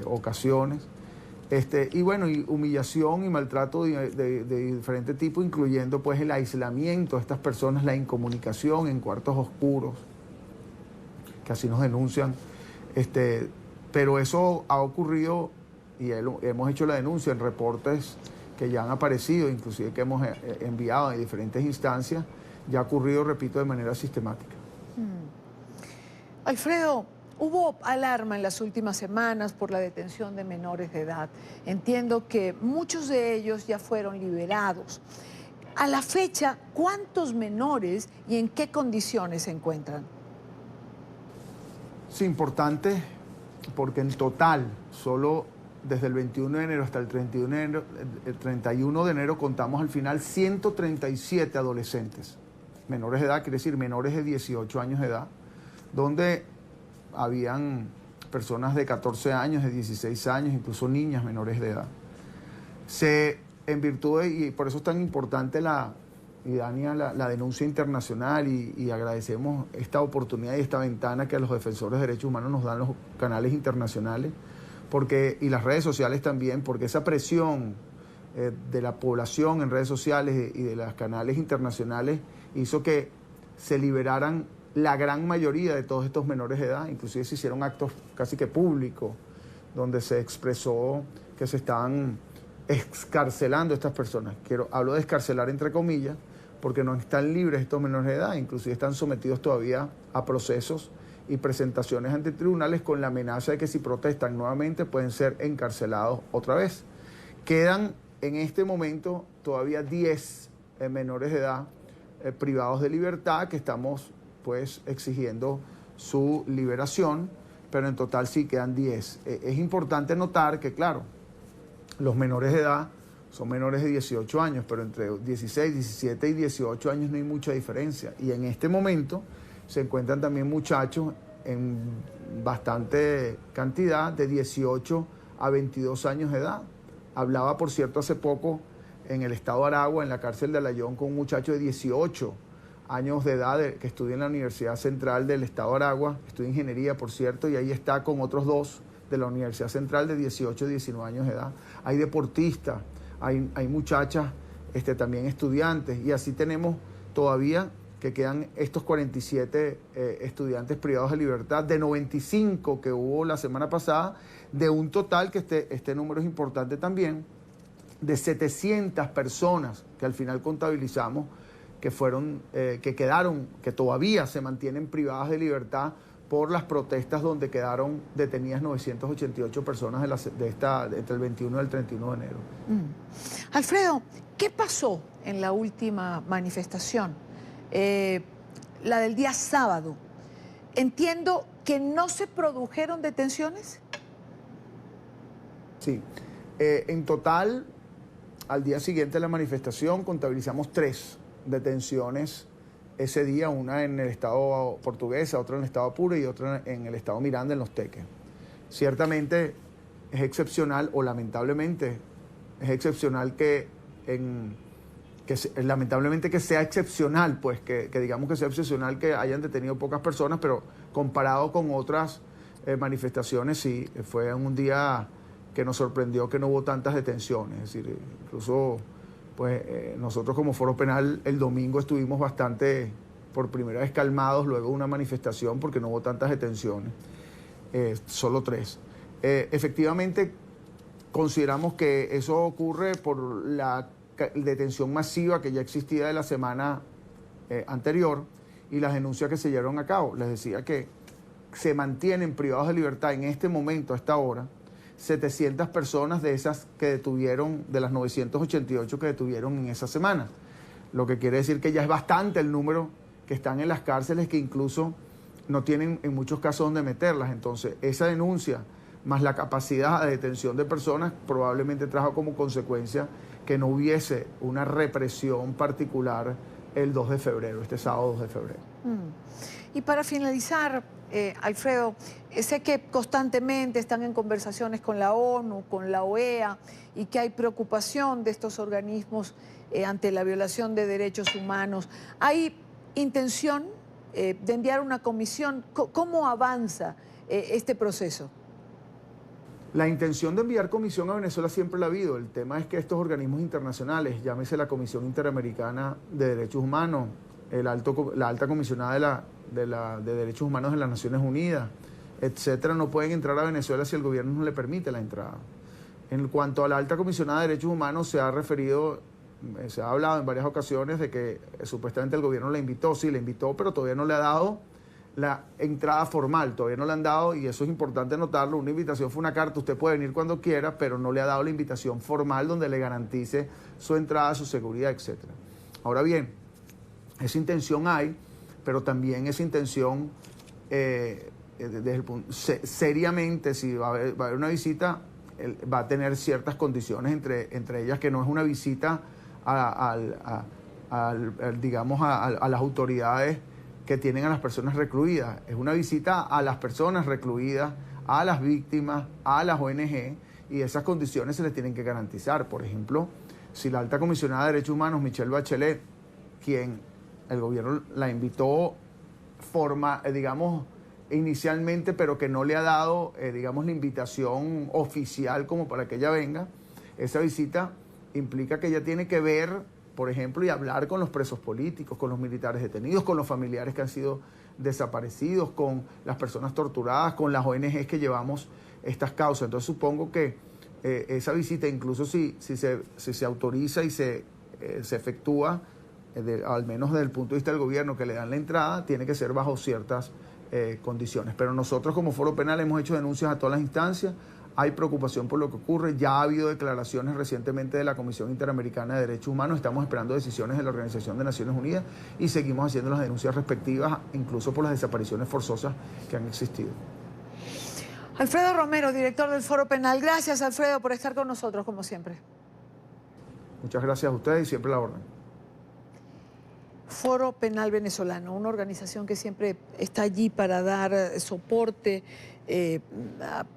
ocasiones. Y humillación y maltrato de diferente tipo, incluyendo pues el aislamiento de estas personas, la incomunicación en cuartos oscuros, que así nos denuncian. Pero eso ha ocurrido, y hemos hecho la denuncia en reportes que ya han aparecido, inclusive que hemos enviado en diferentes instancias, ya ha ocurrido, repito, de manera sistemática. Alfredo, hubo alarma en las últimas semanas por la detención de menores de edad. Entiendo que muchos de ellos ya fueron liberados. A la fecha, ¿cuántos menores y en qué condiciones se encuentran? Sí, importante, porque en total, solo desde el 21 de enero hasta el 31 de enero contamos al final 137 adolescentes menores de edad, quiere decir menores de 18 años de edad, donde habían personas de 14 años, de 16 años, incluso niñas menores de edad. En virtud de, y por eso es tan importante la denuncia internacional y agradecemos esta oportunidad y esta ventana que a los defensores de derechos humanos nos dan los canales internacionales y las redes sociales también, porque esa presión de la población en redes sociales y de los canales internacionales hizo que se liberaran la gran mayoría de todos estos menores de edad. Inclusive se hicieron actos casi que públicos donde se expresó que se estaban excarcelando a estas personas. Hablo de excarcelar entre comillas, porque no están libres estos menores de edad, inclusive están sometidos todavía a procesos y presentaciones ante tribunales con la amenaza de que si protestan nuevamente pueden ser encarcelados otra vez. Quedan en este momento todavía 10 menores de edad privados de libertad que estamos pues exigiendo su liberación, pero en total sí quedan 10. Es importante notar que, claro, los menores de edad son menores de 18 años, pero entre 16, 17 y 18 años no hay mucha diferencia. Y en este momento se encuentran también muchachos en bastante cantidad de 18 a 22 años de edad. Hablaba, por cierto, hace poco en el estado de Aragua, en la cárcel de Alayón, con un muchacho de 18 años de edad que estudia en la Universidad Central del estado de Aragua, estudia ingeniería, por cierto, y ahí está con otros 2 de la Universidad Central de 18 y 19 años de edad. Hay deportistas, hay muchachas también estudiantes, y así tenemos todavía que quedan estos 47 estudiantes privados de libertad, de 95 que hubo la semana pasada, de un total, que este número es importante también, de 700 personas que al final contabilizamos que todavía se mantienen privadas de libertad por las protestas donde quedaron detenidas 988 personas entre el 21 y el 31 de enero. Alfredo, ¿qué pasó en la última manifestación? La del día sábado. Entiendo que no se produjeron detenciones. Sí. En total, al día siguiente de la manifestación, contabilizamos 3 detenciones ese día, una en el estado Portuguesa, otra en el estado Apure y otra en el estado Miranda, en Los Teques. Ciertamente es excepcional, o lamentablemente es excepcional lamentablemente que sea excepcional, pues que digamos que sea excepcional que hayan detenido pocas personas, pero comparado con otras manifestaciones, sí, fue un día que nos sorprendió que no hubo tantas detenciones. Es decir, incluso pues nosotros como Foro Penal el domingo estuvimos bastante, por primera vez, calmados luego de una manifestación porque no hubo tantas detenciones, solo 3. Efectivamente, consideramos que eso ocurre por la detención masiva que ya existía de la semana anterior y las denuncias que se llevaron a cabo. Les decía que se mantienen privados de libertad en este momento, a esta hora, 700 personas de esas que detuvieron, de las 988 que detuvieron en esa semana. Lo que quiere decir que ya es bastante el número que están en las cárceles, que incluso no tienen en muchos casos donde meterlas. Entonces, esa denuncia más la capacidad de detención de personas probablemente trajo como consecuencia que no hubiese una represión particular el 2 de febrero, este sábado 2 de febrero. Y para finalizar, Alfredo, sé que constantemente están en conversaciones con la ONU, con la OEA, y que hay preocupación de estos organismos ante la violación de derechos humanos. ¿Hay intención de enviar una comisión? ¿Cómo avanza este proceso? La intención de enviar comisión a Venezuela siempre la ha habido. El tema es que estos organismos internacionales, llámese la Comisión Interamericana de Derechos Humanos, la alta comisionada de Derechos Humanos de las Naciones Unidas, etcétera, no pueden entrar a Venezuela si el gobierno no le permite la entrada. En cuanto a la alta comisionada de Derechos Humanos, se ha hablado en varias ocasiones de que supuestamente el gobierno la invitó. Sí, la invitó, pero todavía no le ha dado la entrada formal, todavía no le han dado, y eso es importante notarlo. Una invitación fue una carta, usted puede venir cuando quiera, pero no le ha dado la invitación formal donde le garantice su entrada, su seguridad, etcétera. Ahora bien, esa intención hay, pero también esa intención, seriamente, si va a haber una visita, va a tener ciertas condiciones, entre ellas que no es una visita digamos, a las autoridades que tienen a las personas recluidas. Es una visita a las personas recluidas, a las víctimas, a las ONG, y esas condiciones se les tienen que garantizar. Por ejemplo, si la alta comisionada de Derechos Humanos, Michelle Bachelet, quien el gobierno la invitó digamos, inicialmente, pero que no le ha dado, digamos, la invitación oficial como para que ella venga, esa visita implica que ella tiene que ver, por ejemplo, y hablar con los presos políticos, con los militares detenidos, con los familiares que han sido desaparecidos, con las personas torturadas, con las ONGs que llevamos estas causas. Entonces supongo que esa visita, incluso si se autoriza y se efectúa, al menos desde el punto de vista del gobierno que le dan la entrada, tiene que ser bajo ciertas condiciones. Pero nosotros como Foro Penal hemos hecho denuncias a todas las instancias, hay preocupación por lo que ocurre, ya ha habido declaraciones recientemente de la Comisión Interamericana de Derechos Humanos, estamos esperando decisiones de la Organización de Naciones Unidas y seguimos haciendo las denuncias respectivas, incluso por las desapariciones forzosas que han existido. Alfredo Romero, director del Foro Penal. Gracias, Alfredo, por estar con nosotros, como siempre. Muchas gracias a ustedes y siempre la orden. Foro Penal Venezolano, una organización que siempre está allí para dar soporte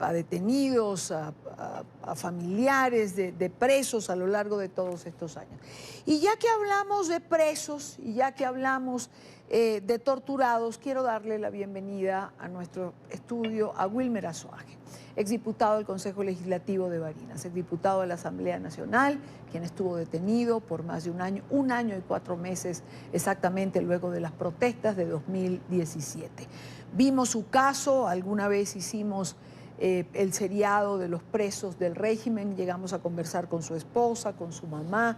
a detenidos, a familiares de presos a lo largo de todos estos años. Y ya que hablamos de presos y ya que hablamos de torturados, quiero darle la bienvenida a nuestro estudio a Wilmer Azuaje, exdiputado del Consejo Legislativo de Barinas, exdiputado de la Asamblea Nacional, quien estuvo detenido por más de un año y 4 meses exactamente luego de las protestas de 2017. Vimos su caso, alguna vez hicimos el seriado de los presos del régimen, llegamos a conversar con su esposa, con su mamá,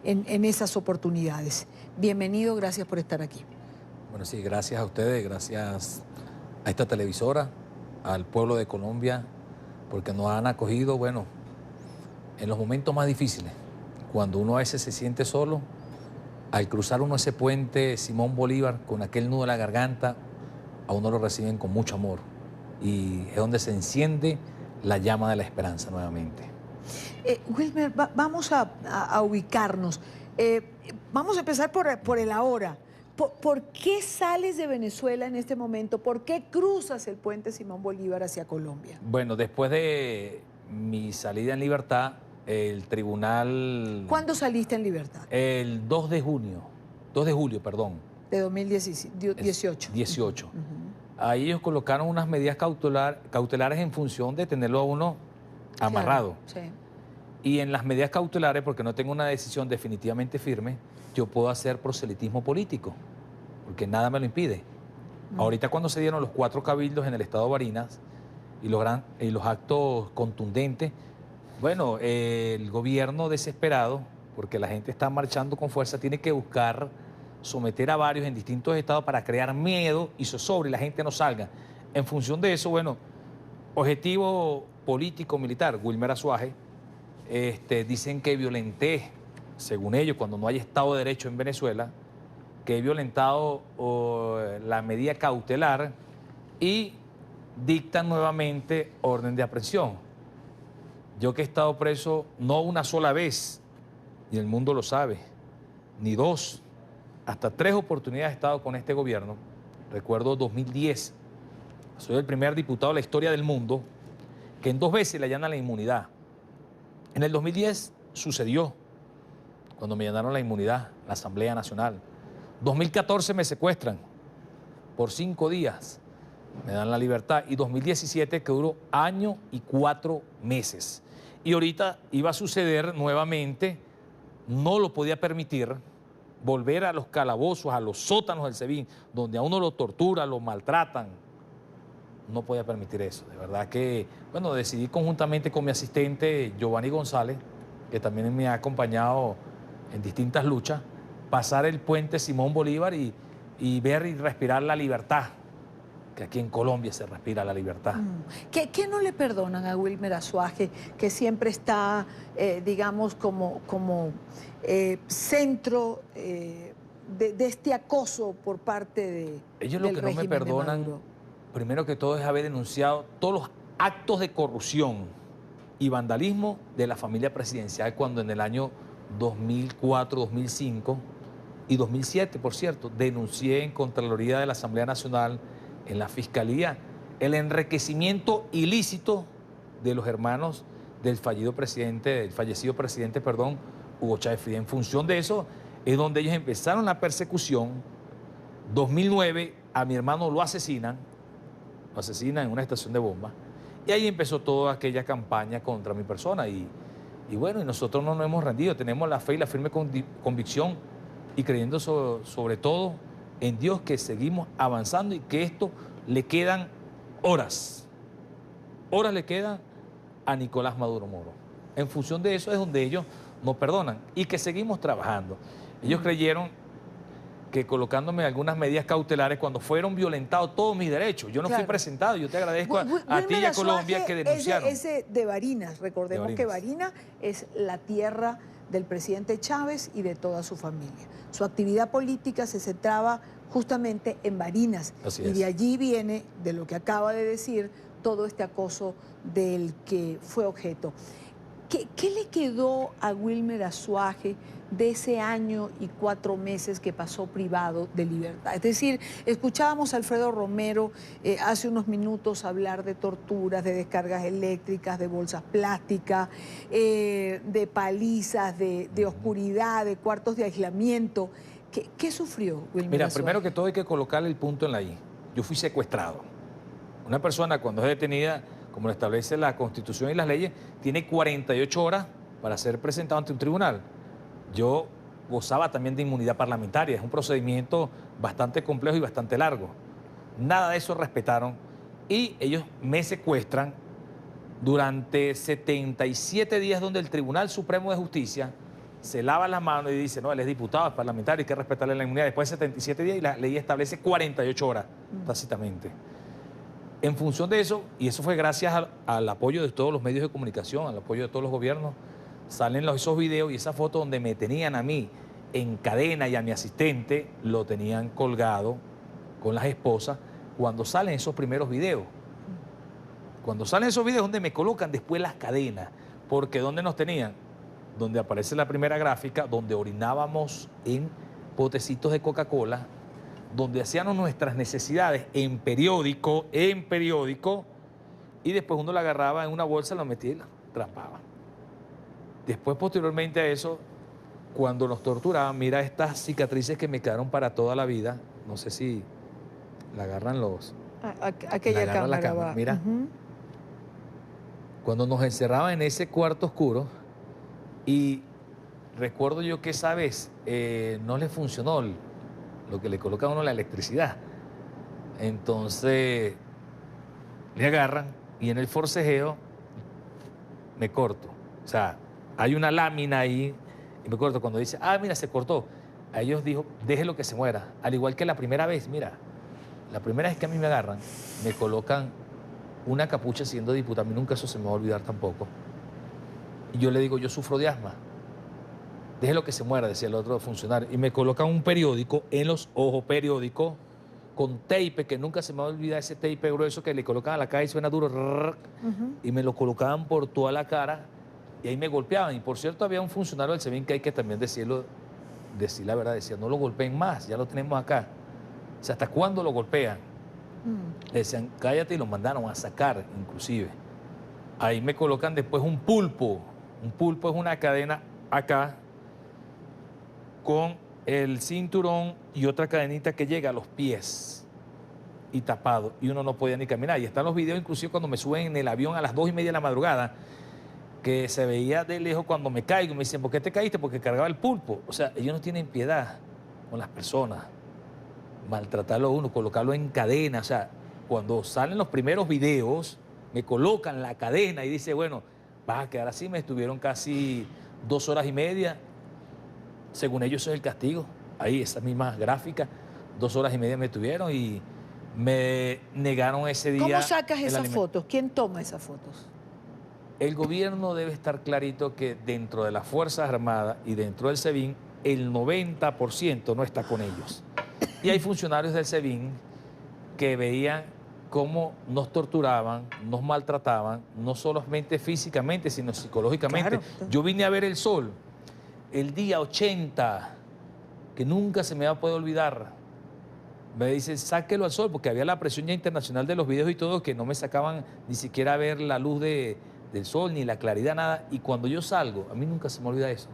en esas oportunidades. Bienvenido, gracias por estar aquí. Bueno, sí, gracias a ustedes, gracias a esta televisora, al pueblo de Colombia, porque nos han acogido, bueno, en los momentos más difíciles, cuando uno a veces se siente solo, al cruzar uno ese puente Simón Bolívar con aquel nudo en la garganta, a uno lo reciben con mucho amor y es donde se enciende la llama de la esperanza nuevamente. Wilmer, vamos a ubicarnos. Vamos a empezar por el ahora. ¿Por qué sales de Venezuela en este momento? ¿Por qué cruzas el puente Simón Bolívar hacia Colombia? Bueno, después de mi salida en libertad, el tribunal... ¿Cuándo saliste en libertad? El 2 de julio, perdón. De 2018. 18. Ahí ellos colocaron unas medidas cautelares en función de tenerlo a uno amarrado. Claro, sí. Y en las medidas cautelares, porque no tengo una decisión definitivamente firme, yo puedo hacer proselitismo político, porque nada me lo impide. Ahorita cuando se dieron los 4 cabildos en el estado de Barinas y los actos contundentes, bueno, el gobierno desesperado, porque la gente está marchando con fuerza, tiene que buscar someter a varios en distintos estados para crear miedo y zozobra y la gente no salga. En función de eso, bueno, objetivo político militar, Wilmer Azuaje, dicen que violenté, según ellos, cuando no hay Estado de Derecho en Venezuela, que he violentado la medida cautelar y dictan nuevamente orden de aprehensión. Yo que he estado preso no una sola vez, y el mundo lo sabe, ni 2, hasta 3 oportunidades he estado con este gobierno. Recuerdo 2010, soy el primer diputado de la historia del mundo que en 2 veces le allanan la inmunidad. En el 2010 sucedió, cuando me allanaron la inmunidad, la Asamblea Nacional. 2014 me secuestran por 5 días, me dan la libertad. Y 2017 que duró 1 año y 4 meses. Y ahorita iba a suceder nuevamente, no lo podía permitir, volver a los calabozos, a los sótanos del SEBIN, donde a uno lo torturan, lo maltratan. No podía permitir eso. De verdad que, bueno, decidí conjuntamente con mi asistente Giovanni González, que también me ha acompañado en distintas luchas, pasar el puente Simón Bolívar y ver y respirar la libertad, que aquí en Colombia se respira la libertad. ¿Qué no le perdonan a Wilmer Azuaje, que siempre está, digamos, como centro de este acoso por parte de ellos lo que no me perdonan, primero que todo, es haber denunciado todos los actos de corrupción y vandalismo de la familia presidencial, cuando en el año 2004-2005 y 2007, por cierto, denuncié en Contraloría de la Asamblea Nacional, en la Fiscalía, el enriquecimiento ilícito de los hermanos del fallecido presidente, Hugo Chávez Frías. En función de eso es donde ellos empezaron la persecución. 2009 a mi hermano lo asesinan en una estación de bombas, y ahí empezó toda aquella campaña contra mi persona. Y bueno, y nosotros no nos hemos rendido, tenemos la fe y la firme convicción, y creyendo sobre todo en Dios, que seguimos avanzando y que esto le quedan horas le quedan a Nicolás Maduro Moro. En función de eso es donde ellos nos perdonan, y que seguimos trabajando. Ellos creyeron que colocándome algunas medidas cautelares, cuando fueron violentados todos mis derechos. Yo no fui presentado. Yo te agradezco a ti y a Colombia que denunciaron. Ese de Barinas, recordemos que Barinas es la tierra del presidente Chávez y de toda su familia. Su actividad política se centraba justamente en Barinas. Y de allí viene, de lo que acaba de decir, todo este acoso del que fue objeto. ¿Qué le quedó a Wilmer Azuaje de ese año y 4 meses que pasó privado de libertad? Es decir, escuchábamos a Alfredo Romero hace unos minutos hablar de torturas, de descargas eléctricas, de bolsas plásticas, de palizas, de oscuridad, de cuartos de aislamiento. ¿Qué sufrió Wilmer Mira, Azuaje? primero que todo hay que colocarle el punto en la I. Yo fui secuestrado. Una persona, cuando es detenida, como lo establece la Constitución y las leyes, tiene 48 horas para ser presentado ante un tribunal. Yo gozaba también de inmunidad parlamentaria. Es un procedimiento bastante complejo y bastante largo. Nada de eso respetaron, y ellos me secuestran durante 77 días, donde el Tribunal Supremo de Justicia se lava las manos y dice: no, él es diputado, es parlamentario, hay que respetarle la inmunidad. Después de 77 días, y la ley establece 48 horas, tácitamente. En función de eso, y eso fue gracias al apoyo de todos los medios de comunicación, al apoyo de todos los gobiernos, salen esos videos y esa foto donde me tenían a mí en cadena y a mi asistente lo tenían colgado con las esposas. Cuando salen esos primeros videos, donde me colocan después las cadenas, porque ¿dónde nos tenían? Donde aparece la primera gráfica, donde orinábamos en potecitos de Coca-Cola, donde hacíamos nuestras necesidades en periódico, y después uno la agarraba en una bolsa, la metía y la trampaba. Después, posteriormente a eso, cuando nos torturaban, mira estas cicatrices que me quedaron para toda la vida. No sé si la agarran los... Aquella cámara. Mira. Cuando nos encerraban en ese cuarto oscuro, y recuerdo yo que esa vez no le funcionó lo que le coloca a uno la electricidad. Entonces le agarran y en el forcejeo me corto. O sea, hay una lámina ahí y me corto. Cuando dice, mira, se cortó, a ellos dijo, déjelo que se muera. Al igual que la primera vez, mira, la primera vez que a mí me agarran, me colocan una capucha siendo diputado. A mí nunca eso se me va a olvidar tampoco. Y yo le digo, yo sufro de asma. Déjelo que se muera, decía el otro funcionario. Y me colocan un periódico en los ojos, periódico, con tape, que nunca se me va a olvidar ese tape grueso que le colocaban a la cara y suena duro. Y me lo colocaban por toda la cara y ahí me golpeaban. Y por cierto, había un funcionario del SEBIN que hay que también decir la verdad, decía, no lo golpeen más, ya lo tenemos acá. O sea, ¿hasta cuándo lo golpean? Le decían, cállate, y lo mandaron a sacar, inclusive. Ahí me colocan después un pulpo. Un pulpo es una cadena acá, con el cinturón y otra cadenita que llega a los pies y tapado, y uno no podía ni caminar. Y están los videos, inclusive cuando me suben en el avión a las 2:30 de la madrugada, que se veía de lejos cuando me caigo. Me dicen, ¿por qué te caíste? Porque cargaba el pulpo. O sea, ellos no tienen piedad con las personas. Maltratarlo a uno, colocarlo en cadena. O sea, cuando salen los primeros videos, me colocan la cadena y dice, bueno, vas a quedar así. Me estuvieron casi 2 horas y media. Según ellos, eso es el castigo. Ahí, esa misma gráfica, 2 horas y media me tuvieron y me negaron ese día. ¿Cómo sacas esas fotos? ¿Quién toma esas fotos? El gobierno debe estar clarito que dentro de las Fuerzas Armadas y dentro del SEBIN, el 90% no está con ellos. Y hay funcionarios del SEBIN que veían cómo nos torturaban, nos maltrataban, no solamente físicamente, sino psicológicamente. Claro. Yo vine a ver el sol el día 80 que nunca se me va a poder olvidar. Me dice, sáquelo al sol, porque había la presión ya internacional de los videos y todo, que no me sacaban ni siquiera a ver la luz del sol, ni la claridad, nada. Y cuando yo salgo, a mí nunca se me olvida eso.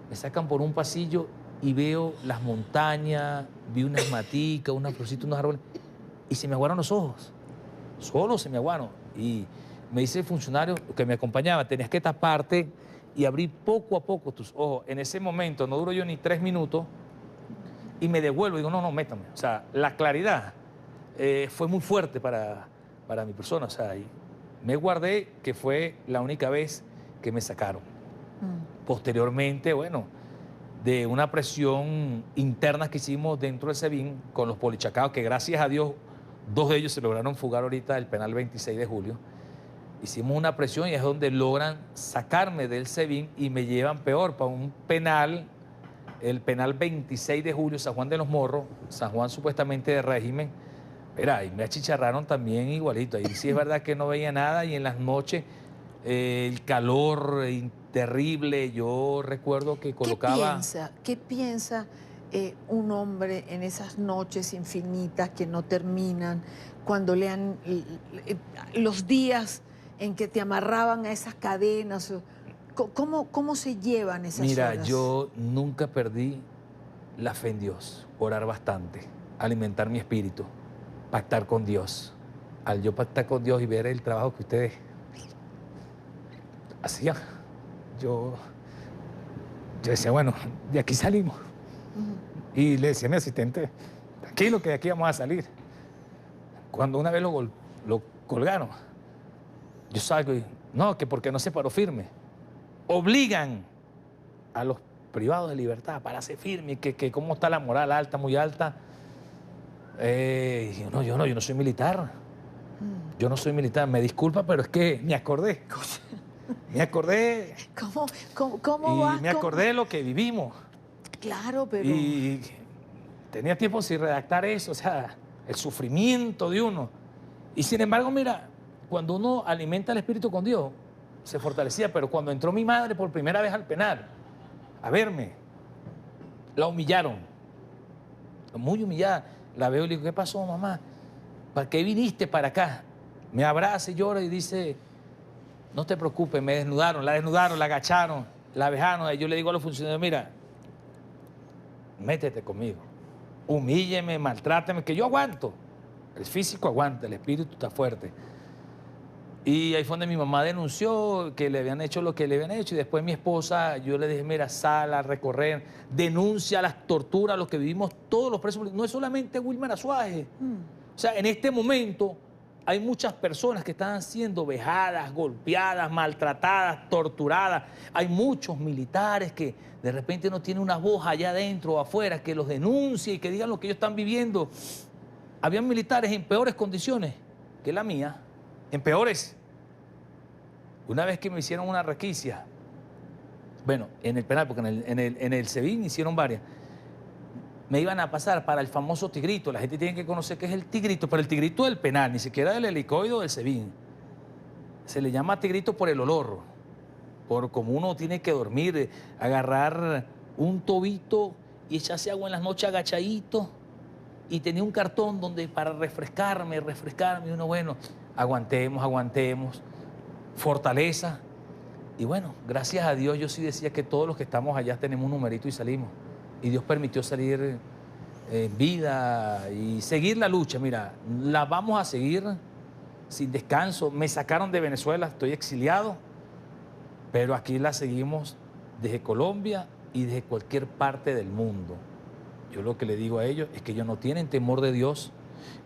Me sacan por un pasillo y veo las montañas, vi unas maticas, unas florcitas, unos árboles, y se me aguaron los ojos. Solo se me aguaron. Y me dice el funcionario que me acompañaba, tenías que taparte y abrir poco a poco tus ojos. En ese momento, no duró yo ni 3 minutos, y me devuelvo y digo, no, métame. O sea, la claridad fue muy fuerte para mi persona. O sea, y me guardé, que fue la única vez que me sacaron. Posteriormente, bueno, de una presión interna que hicimos dentro del SEBIN con los polichacados, que gracias a Dios, 2 de ellos se lograron fugar ahorita del penal 26 de julio. Hicimos una presión y es donde logran sacarme del SEBIN y me llevan peor para un penal, el penal 26 de julio, San Juan de los Morros, San Juan supuestamente de régimen. Mira, y me achicharraron también igualito. Ahí sí es verdad que no veía nada y en las noches el calor terrible. Yo recuerdo que colocaba... ¿Qué piensa un hombre en esas noches infinitas que no terminan, cuando lean los días en que te amarraban a esas cadenas? ¿Cómo se llevan esas horas? Mira, yo nunca perdí la fe en Dios, orar bastante, alimentar mi espíritu, pactar con Dios. Al yo pactar con Dios y ver el trabajo que ustedes hacían, yo decía, bueno, de aquí salimos. Y le decía a mi asistente, tranquilo que de aquí vamos a salir. Cuando una vez lo colgaron, yo salgo y, no, que porque no se paró firme. Obligan a los privados de libertad a pararse firme, que cómo está la moral alta, muy alta. Yo no soy militar. Yo no soy militar, me disculpa, pero es que me acordé. Me acordé. ¿Cómo va? Y me acordé de lo que vivimos. Claro, pero... Y tenía tiempo sin redactar eso, o sea, el sufrimiento de uno. Y sin embargo, mira, cuando uno alimenta el espíritu con Dios, se fortalecía. Pero cuando entró mi madre por primera vez al penal a verme, la humillaron, muy humillada. La veo y le digo, ¿qué pasó, mamá? ¿Para qué viniste para acá? Me abraza y llora y dice, no te preocupes, me desnudaron, la agacharon, la vejaron. Y yo le digo a los funcionarios, mira, métete conmigo, humílleme, maltráteme, que yo aguanto. El físico aguanta, el espíritu está fuerte. Y ahí fue donde mi mamá denunció que le habían hecho lo que le habían hecho. Y después mi esposa, yo le dije, mira, sal a recorrer, denuncia las torturas, lo que vivimos todos los presos. No es solamente Wilmer Azuaje. O sea, en este momento hay muchas personas que están siendo vejadas, golpeadas, maltratadas, torturadas. Hay muchos militares que de repente no tienen una voz allá adentro o afuera que los denuncie y que digan lo que ellos están viviendo. Habían militares en peores condiciones que la mía, en peores. Una vez que me hicieron una requisia, bueno, en el penal, porque en el SEBIN hicieron varias, me iban a pasar para el famoso tigrito. La gente tiene que conocer qué es el tigrito, pero el tigrito del penal, ni siquiera del helicoide del SEBIN. Se le llama tigrito por el olor, por como uno tiene que dormir, agarrar un tobito y echarse agua en las noches agachadito. Y tenía un cartón donde para refrescarme, y uno, bueno, aguantemos, fortaleza. Y bueno, gracias a Dios yo sí decía que todos los que estamos allá tenemos un numerito y salimos. Y Dios permitió salir en vida y seguir la lucha. Mira, la vamos a seguir sin descanso. Me sacaron de Venezuela, estoy exiliado, pero aquí la seguimos desde Colombia y desde cualquier parte del mundo. Yo lo que le digo a ellos es que ellos no tienen temor de Dios.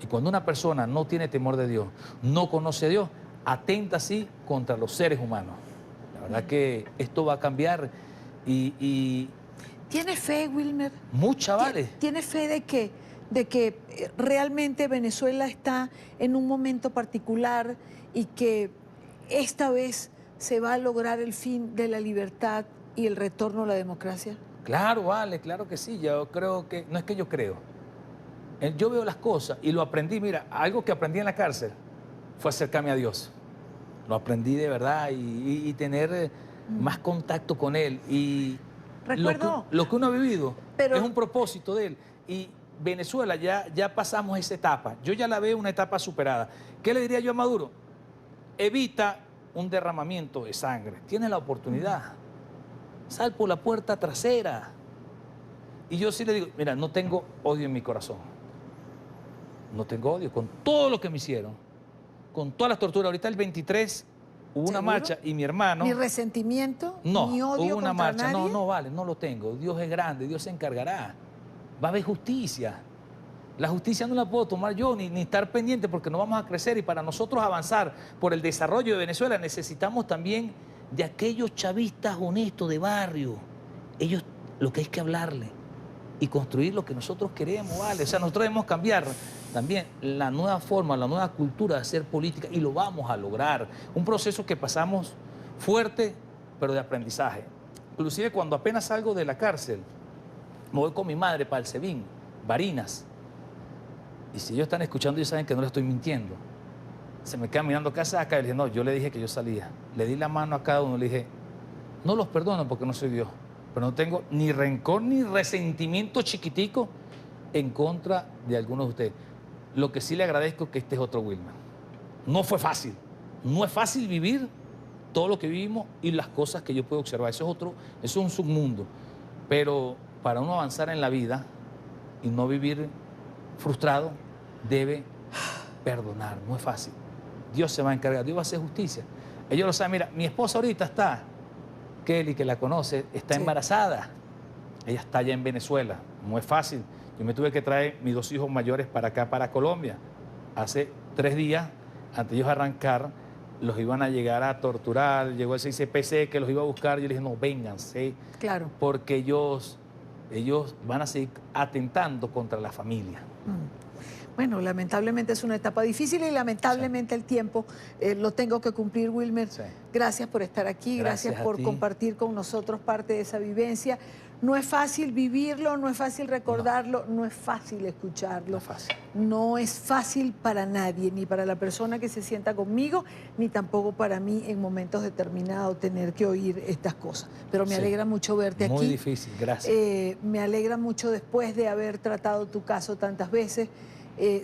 Y cuando una persona no tiene temor de Dios, no conoce a Dios, atenta así contra los seres humanos. La verdad que esto va a cambiar y ¿Tiene fe, Wilmer? Mucha, vale. ¿Tiene fe de que realmente Venezuela está en un momento particular y que esta vez se va a lograr el fin de la libertad y el retorno a la democracia? Claro, vale, claro que sí. Yo creo que, no es que yo creo, yo veo las cosas y lo aprendí. Mira, algo que aprendí en la cárcel fue acercarme a Dios. Lo aprendí de verdad y tener más contacto con Él. Y Recuerdo. Lo que uno ha vivido Pero, es un propósito de él. Y Venezuela ya pasamos esa etapa. Yo ya la veo una etapa superada. ¿Qué le diría yo a Maduro? Evita un derramamiento de sangre. Tienes la oportunidad. Sal por la puerta trasera. Y yo sí le digo, mira, no tengo odio en mi corazón. No tengo odio con todo lo que me hicieron. Con todas las torturas. Ahorita el 23 hubo una marcha y mi hermano... ¿Ni resentimiento? No, ¿Ni odio hubo una contra marcha. nadie? No vale, no lo tengo. Dios es grande, Dios se encargará. Va a haber justicia. La justicia no la puedo tomar yo ni estar pendiente porque no vamos a crecer y para nosotros avanzar por el desarrollo de Venezuela necesitamos también de aquellos chavistas honestos de barrio. Ellos, lo que hay que hablarle y construir lo que nosotros queremos, ¿vale? O sea, nosotros debemos cambiar también la nueva forma, la nueva cultura de hacer política y lo vamos a lograr. Un proceso que pasamos fuerte, pero de aprendizaje. Inclusive cuando apenas salgo de la cárcel, me voy con mi madre para el Sebin, Barinas. Y si ellos están escuchando, ellos saben que no les estoy mintiendo. Se me quedan mirando casa acá y le dije, no, yo le dije que yo salía. Le di la mano a cada uno, le dije, no los perdono porque no soy Dios, pero no tengo ni rencor ni resentimiento chiquitico en contra de algunos de ustedes. Lo que sí le agradezco es que este es otro Wilmer. No fue fácil. No es fácil vivir todo lo que vivimos y las cosas que yo puedo observar. Eso es un submundo. Pero para uno avanzar en la vida y no vivir frustrado, debe perdonar. No es fácil. Dios se va a encargar, Dios va a hacer justicia. Ellos lo saben. Mira, mi esposa ahorita está, Kelly, que la conoce, está embarazada. Ella está allá en Venezuela. No es fácil. Yo me tuve que traer mis 2 hijos mayores para acá, para Colombia. Hace 3 días, antes de ellos arrancar, los iban a llegar a torturar. Llegó el CICPC que los iba a buscar. Yo les dije, no, vénganse. Claro. Porque ellos van a seguir atentando contra la familia. Bueno, lamentablemente es una etapa difícil y lamentablemente el tiempo lo tengo que cumplir, Wilmer. Gracias por estar aquí, gracias por compartir con nosotros parte de esa vivencia. No es fácil vivirlo, no es fácil recordarlo, no es fácil escucharlo. No es fácil para nadie, ni para la persona que se sienta conmigo, ni tampoco para mí en momentos determinados tener que oír estas cosas. Pero me alegra mucho verte aquí. Muy difícil, gracias. Me alegra mucho después de haber tratado tu caso tantas veces,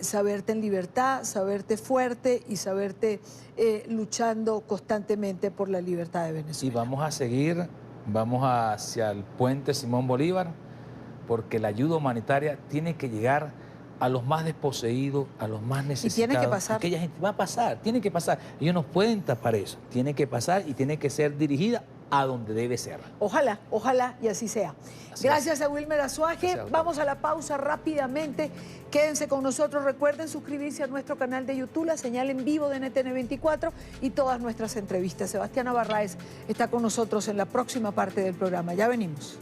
saberte en libertad, saberte fuerte y saberte luchando constantemente por la libertad de Venezuela. Y vamos a seguir. Vamos hacia el puente Simón Bolívar, porque la ayuda humanitaria tiene que llegar a los más desposeídos, a los más necesitados. Y tiene que pasar. Aquella gente va a pasar, tiene que pasar. Ellos no pueden tapar eso. Tiene que pasar y tiene que ser dirigida a donde debe ser. Ojalá, ojalá y así sea. Gracias a Wilmer Azuaje. Vamos a la pausa rápidamente. Quédense con nosotros. Recuerden suscribirse a nuestro canal de YouTube, la señal en vivo de NTN 24 y todas nuestras entrevistas. Sebastiana Barraez está con nosotros en la próxima parte del programa. Ya venimos.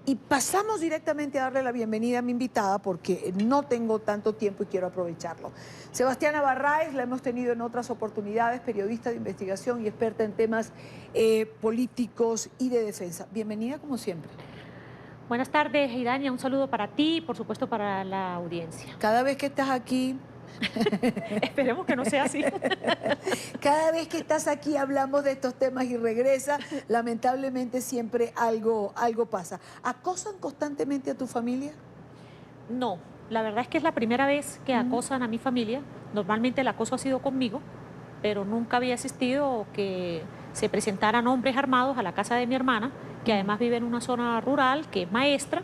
Y pasamos directamente a darle la bienvenida a mi invitada porque no tengo tanto tiempo y quiero aprovecharlo. Sebastiana Barraez, la hemos tenido en otras oportunidades, periodista de investigación y experta en temas políticos y de defensa. Bienvenida como siempre. Buenas tardes, Idania. Un saludo para ti y por supuesto para la audiencia. Cada vez que estás aquí... Esperemos que no sea así. Cada vez que estás aquí hablamos de estos temas y regresa, lamentablemente siempre algo pasa. ¿Acosan constantemente a tu familia? No, la verdad es que es la primera vez que acosan a mi familia. Normalmente el acoso ha sido conmigo, pero nunca había asistido que se presentaran hombres armados a la casa de mi hermana, que además vive en una zona rural, que es maestra,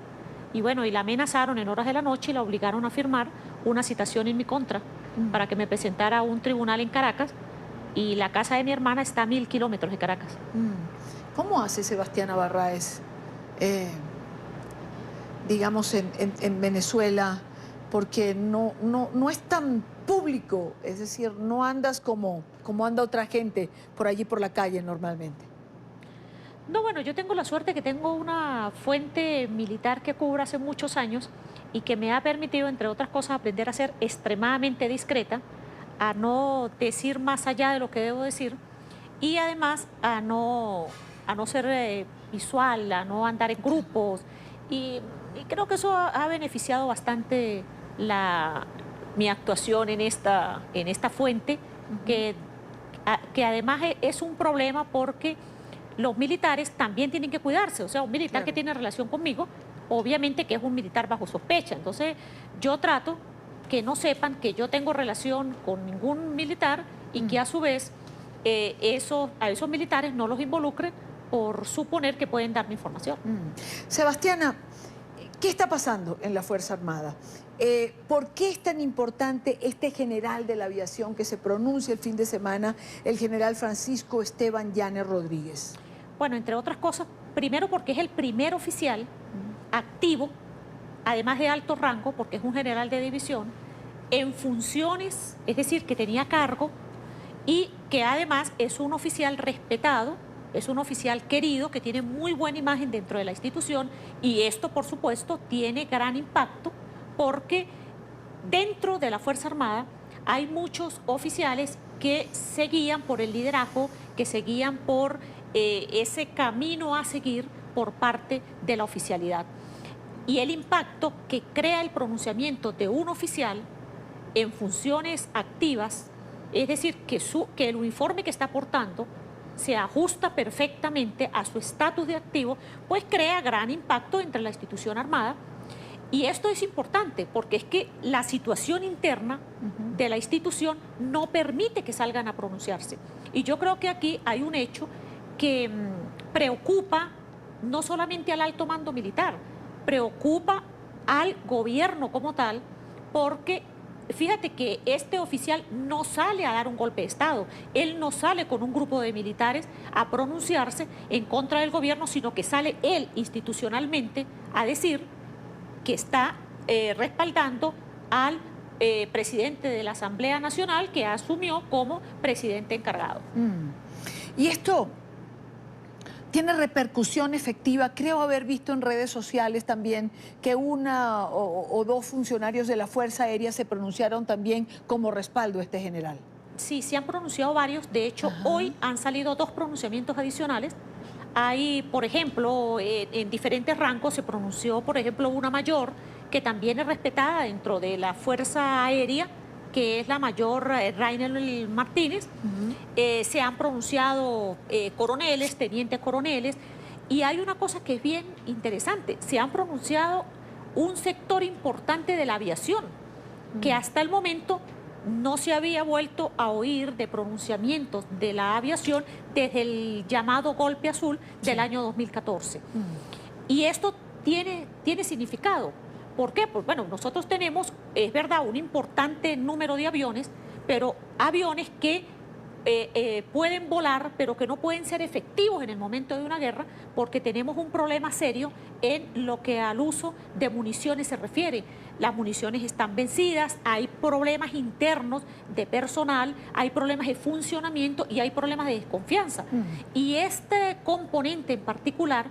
y bueno, y la amenazaron en horas de la noche y la obligaron a firmar una citación en mi contra para que me presentara a un tribunal en Caracas, y la casa de mi hermana está a 1000 kilómetros de Caracas. ¿Cómo hace Sebastiana Barraez, digamos, en Venezuela? Porque no es tan público, es decir, no andas como anda otra gente por allí por la calle normalmente. No, bueno, yo tengo la suerte que tengo una fuente militar que cubro hace muchos años y que me ha permitido, entre otras cosas, aprender a ser extremadamente discreta, a no decir más allá de lo que debo decir y además a no ser visual, a no andar en grupos y creo que eso ha beneficiado bastante mi actuación en esta fuente que además es un problema porque los militares también tienen que cuidarse. O sea, un militar que tiene relación conmigo, obviamente que es un militar bajo sospecha. Entonces, yo trato que no sepan que yo tengo relación con ningún militar y que a su vez a esos militares no los involucren por suponer que pueden darme información. Sebastiana, ¿qué está pasando en la Fuerza Armada? ¿Por qué es tan importante este general de la aviación que se pronuncia el fin de semana, el general Francisco Esteban Llanes Rodríguez? Bueno, entre otras cosas, primero porque es el primer oficial activo, además de alto rango, porque es un general de división, en funciones, es decir, que tenía cargo y que además es un oficial respetado, es un oficial querido, que tiene muy buena imagen dentro de la institución, y esto, por supuesto, tiene gran impacto porque dentro de la Fuerza Armada hay muchos oficiales que se guían por el liderazgo, que se guían por ese camino a seguir por parte de la oficialidad. Y el impacto que crea el pronunciamiento de un oficial en funciones activas, es decir, que el uniforme que está portando se ajusta perfectamente a su estatus de activo, pues crea gran impacto entre la institución armada. Y esto es importante porque es que la situación interna de la institución no permite que salgan a pronunciarse. Y yo creo que aquí hay un hecho que preocupa no solamente al alto mando militar, preocupa al gobierno como tal, porque fíjate que este oficial no sale a dar un golpe de Estado, él no sale con un grupo de militares a pronunciarse en contra del gobierno, sino que sale él institucionalmente a decir que está respaldando al presidente de la Asamblea Nacional, que asumió como presidente encargado. Y esto tiene repercusión efectiva. Creo haber visto en redes sociales también que una o dos funcionarios de la Fuerza Aérea se pronunciaron también como respaldo a este general. Sí, se han pronunciado varios. De hecho, hoy han salido 2 pronunciamientos adicionales. Hay, por ejemplo, en diferentes rangos se pronunció, por ejemplo, una mayor que también es respetada dentro de la Fuerza Aérea, que es la mayor Rainel Martínez. Se han pronunciado coroneles, tenientes coroneles, y hay una cosa que es bien interesante. Se han pronunciado un sector importante de la aviación, que hasta el momento no se había vuelto a oír de pronunciamientos de la aviación desde el llamado golpe azul del año 2014. Y esto tiene significado. ¿Por qué? Pues bueno, nosotros tenemos, es verdad, un importante número de aviones, pero aviones que pueden volar, pero que no pueden ser efectivos en el momento de una guerra, porque tenemos un problema serio en lo que al uso de municiones se refiere. Las municiones están vencidas, hay problemas internos de personal, hay problemas de funcionamiento y hay problemas de desconfianza. Y este componente en particular,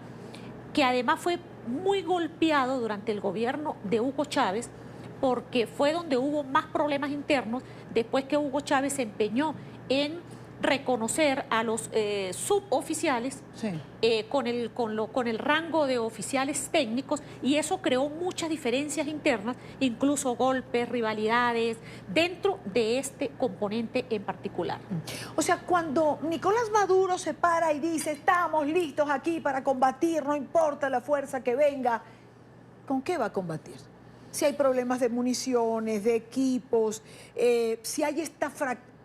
que además fue muy golpeado durante el gobierno de Hugo Chávez, porque fue donde hubo más problemas internos, después que Hugo Chávez se empeñó en reconocer a los suboficiales con el rango de oficiales técnicos, y eso creó muchas diferencias internas, incluso golpes, rivalidades, dentro de este componente en particular. O sea, cuando Nicolás Maduro se para y dice, estamos listos aquí para combatir, no importa la fuerza que venga, ¿con qué va a combatir? Si hay problemas de municiones, de equipos, si hay esta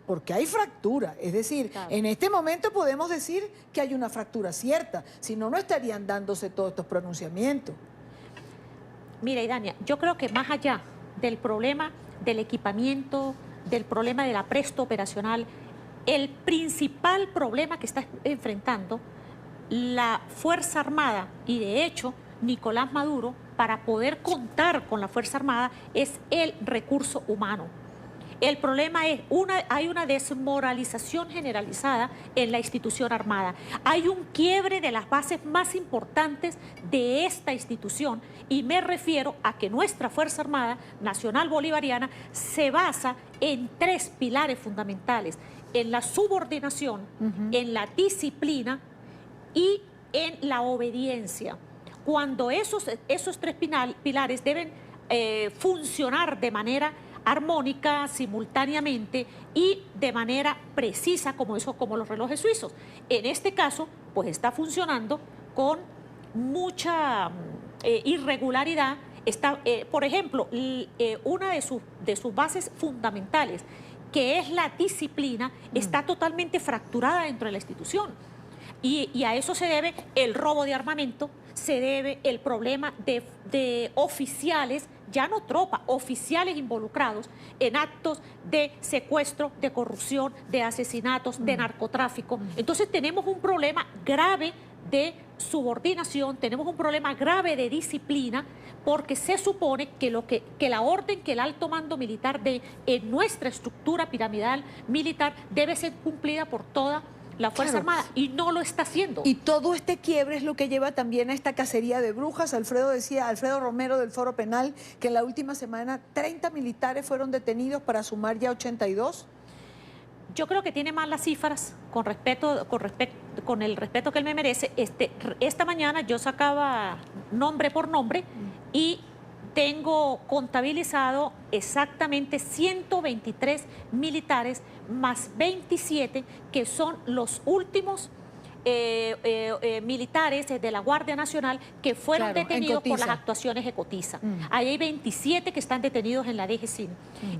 porque hay fractura, es decir, en este momento podemos decir que hay una fractura cierta, si no, no estarían dándose todos estos pronunciamientos. Mira, Idania, yo creo que más allá del problema del equipamiento, del problema de la presto operacional, el principal problema que está enfrentando la Fuerza Armada, y de hecho Nicolás Maduro, para poder contar con la Fuerza Armada, es el recurso humano. El problema es, hay una desmoralización generalizada en la institución armada. Hay un quiebre de las bases más importantes de esta institución, y me refiero a que nuestra Fuerza Armada Nacional Bolivariana se basa en 3 pilares fundamentales: en la subordinación, en la disciplina y en la obediencia. Cuando esos 3 pilares deben funcionar de manera armónica, simultáneamente y de manera precisa, como los relojes suizos. En este caso, pues está funcionando con mucha irregularidad. Por ejemplo, una de sus bases fundamentales, que es la disciplina, está totalmente fracturada dentro de la institución. Y a eso se debe el robo de armamento, se debe el problema de oficiales, ya no tropa, oficiales involucrados en actos de secuestro, de corrupción, de asesinatos, de narcotráfico. Entonces tenemos un problema grave de subordinación, tenemos un problema grave de disciplina, porque se supone que la orden que el alto mando militar dé en nuestra estructura piramidal militar debe ser cumplida por toda la Fuerza Armada, y no lo está haciendo. Y todo este quiebre es lo que lleva también a esta cacería de brujas. Alfredo Romero del Foro Penal, que en la última semana 30 militares fueron detenidos para sumar ya 82. Yo creo que tiene más las cifras con el respeto que él me merece. Esta mañana yo sacaba nombre por nombre y tengo contabilizado exactamente 123 militares más 27 que son los últimos militares de la Guardia Nacional que fueron detenidos por las actuaciones de Cotiza. Ahí hay 27 que están detenidos en la DGCIN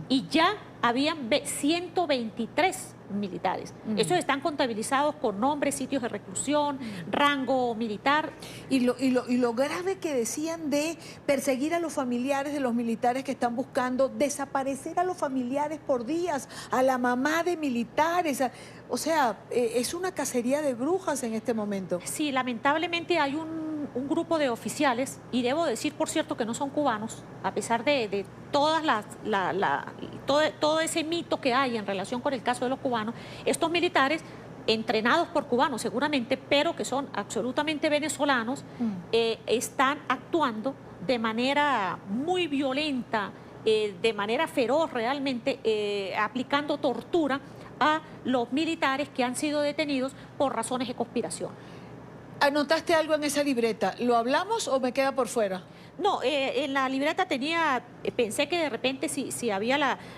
y ya habían 123 militares. Esos están contabilizados con nombres, sitios de reclusión, rango militar. Y lo grave que decían de perseguir a los familiares de los militares que están buscando desaparecer a los familiares por días, a la mamá de militares. O sea, es una cacería de brujas en este momento. Sí, lamentablemente hay un grupo de oficiales, y debo decir, por cierto, que no son cubanos, a pesar de todas todo ese mito que hay en relación con el caso de los cubanos. Estos militares, entrenados por cubanos seguramente, pero que son absolutamente venezolanos, están actuando de manera muy violenta, de manera feroz realmente, aplicando tortura a los militares que han sido detenidos por razones de conspiración. ¿Anotaste algo en esa libreta? ¿Lo hablamos o me queda por fuera? No, en la libreta pensé que de repente si había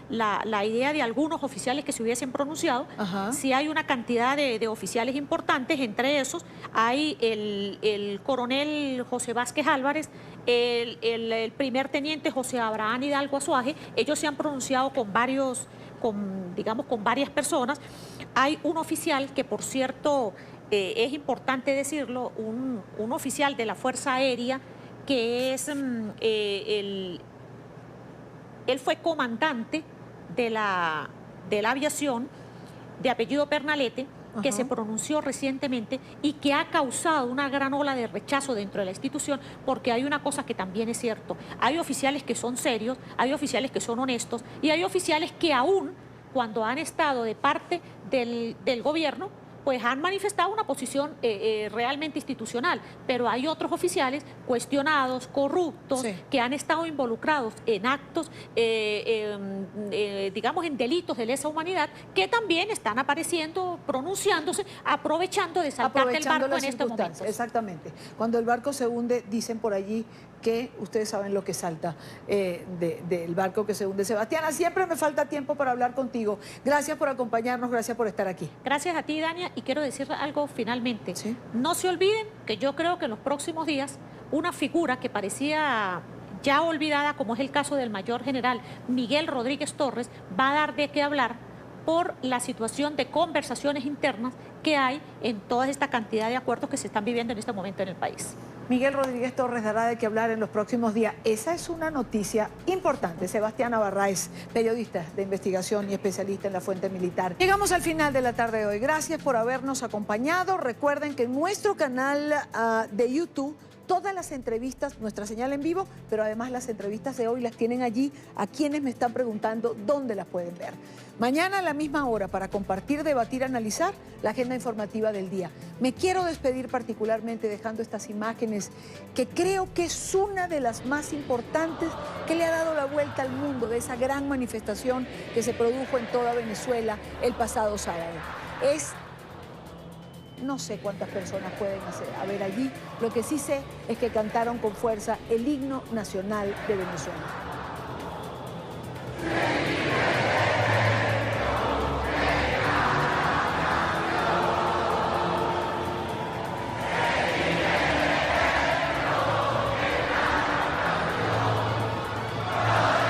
la idea de algunos oficiales que se hubiesen pronunciado. Si hay una cantidad de oficiales importantes, entre esos hay el coronel José Vázquez Álvarez, el primer teniente José Abraham Hidalgo Azuaje. Ellos se han pronunciado con varias personas. Hay un oficial que, por cierto, es importante decirlo, un oficial de la Fuerza Aérea, que es él fue comandante de la aviación, de apellido Pernalete, que se pronunció recientemente y que ha causado una gran ola de rechazo dentro de la institución, porque hay una cosa que también es cierto: hay oficiales que son serios, hay oficiales que son honestos, y hay oficiales que aún cuando han estado de parte del gobierno, pues han manifestado una posición realmente institucional, pero hay otros oficiales cuestionados, corruptos, que han estado involucrados en actos, digamos, en delitos de lesa humanidad, que también están apareciendo, pronunciándose, aprovechando de saltar del barco en este momento. Exactamente. Cuando el barco se hunde, dicen por allí que ustedes saben lo que salta del barco que se hunde. Sebastiana, siempre me falta tiempo para hablar contigo. Gracias por acompañarnos, gracias por estar aquí. Gracias a ti, Dania, y quiero decir algo finalmente. No se olviden que yo creo que en los próximos días una figura que parecía ya olvidada, como es el caso del mayor general Miguel Rodríguez Torres, va a dar de qué hablar por la situación de conversaciones internas que hay en toda esta cantidad de acuerdos que se están viviendo en este momento en el país. Miguel Rodríguez Torres dará de qué hablar en los próximos días. Esa es una noticia importante. Sebastiana Barraez, periodista de investigación y especialista en la fuente militar. Llegamos al final de la tarde de hoy. Gracias por habernos acompañado. Recuerden que en nuestro canal de YouTube, todas las entrevistas, nuestra señal en vivo, pero además las entrevistas de hoy las tienen allí a quienes me están preguntando dónde las pueden ver. Mañana a la misma hora para compartir, debatir, analizar la agenda informativa del día. Me quiero despedir particularmente dejando estas imágenes que creo que es una de las más importantes que le ha dado la vuelta al mundo de esa gran manifestación que se produjo en toda Venezuela el pasado sábado. No sé cuántas personas pueden haber allí. Lo que sí sé es que cantaron con fuerza el himno nacional de Venezuela.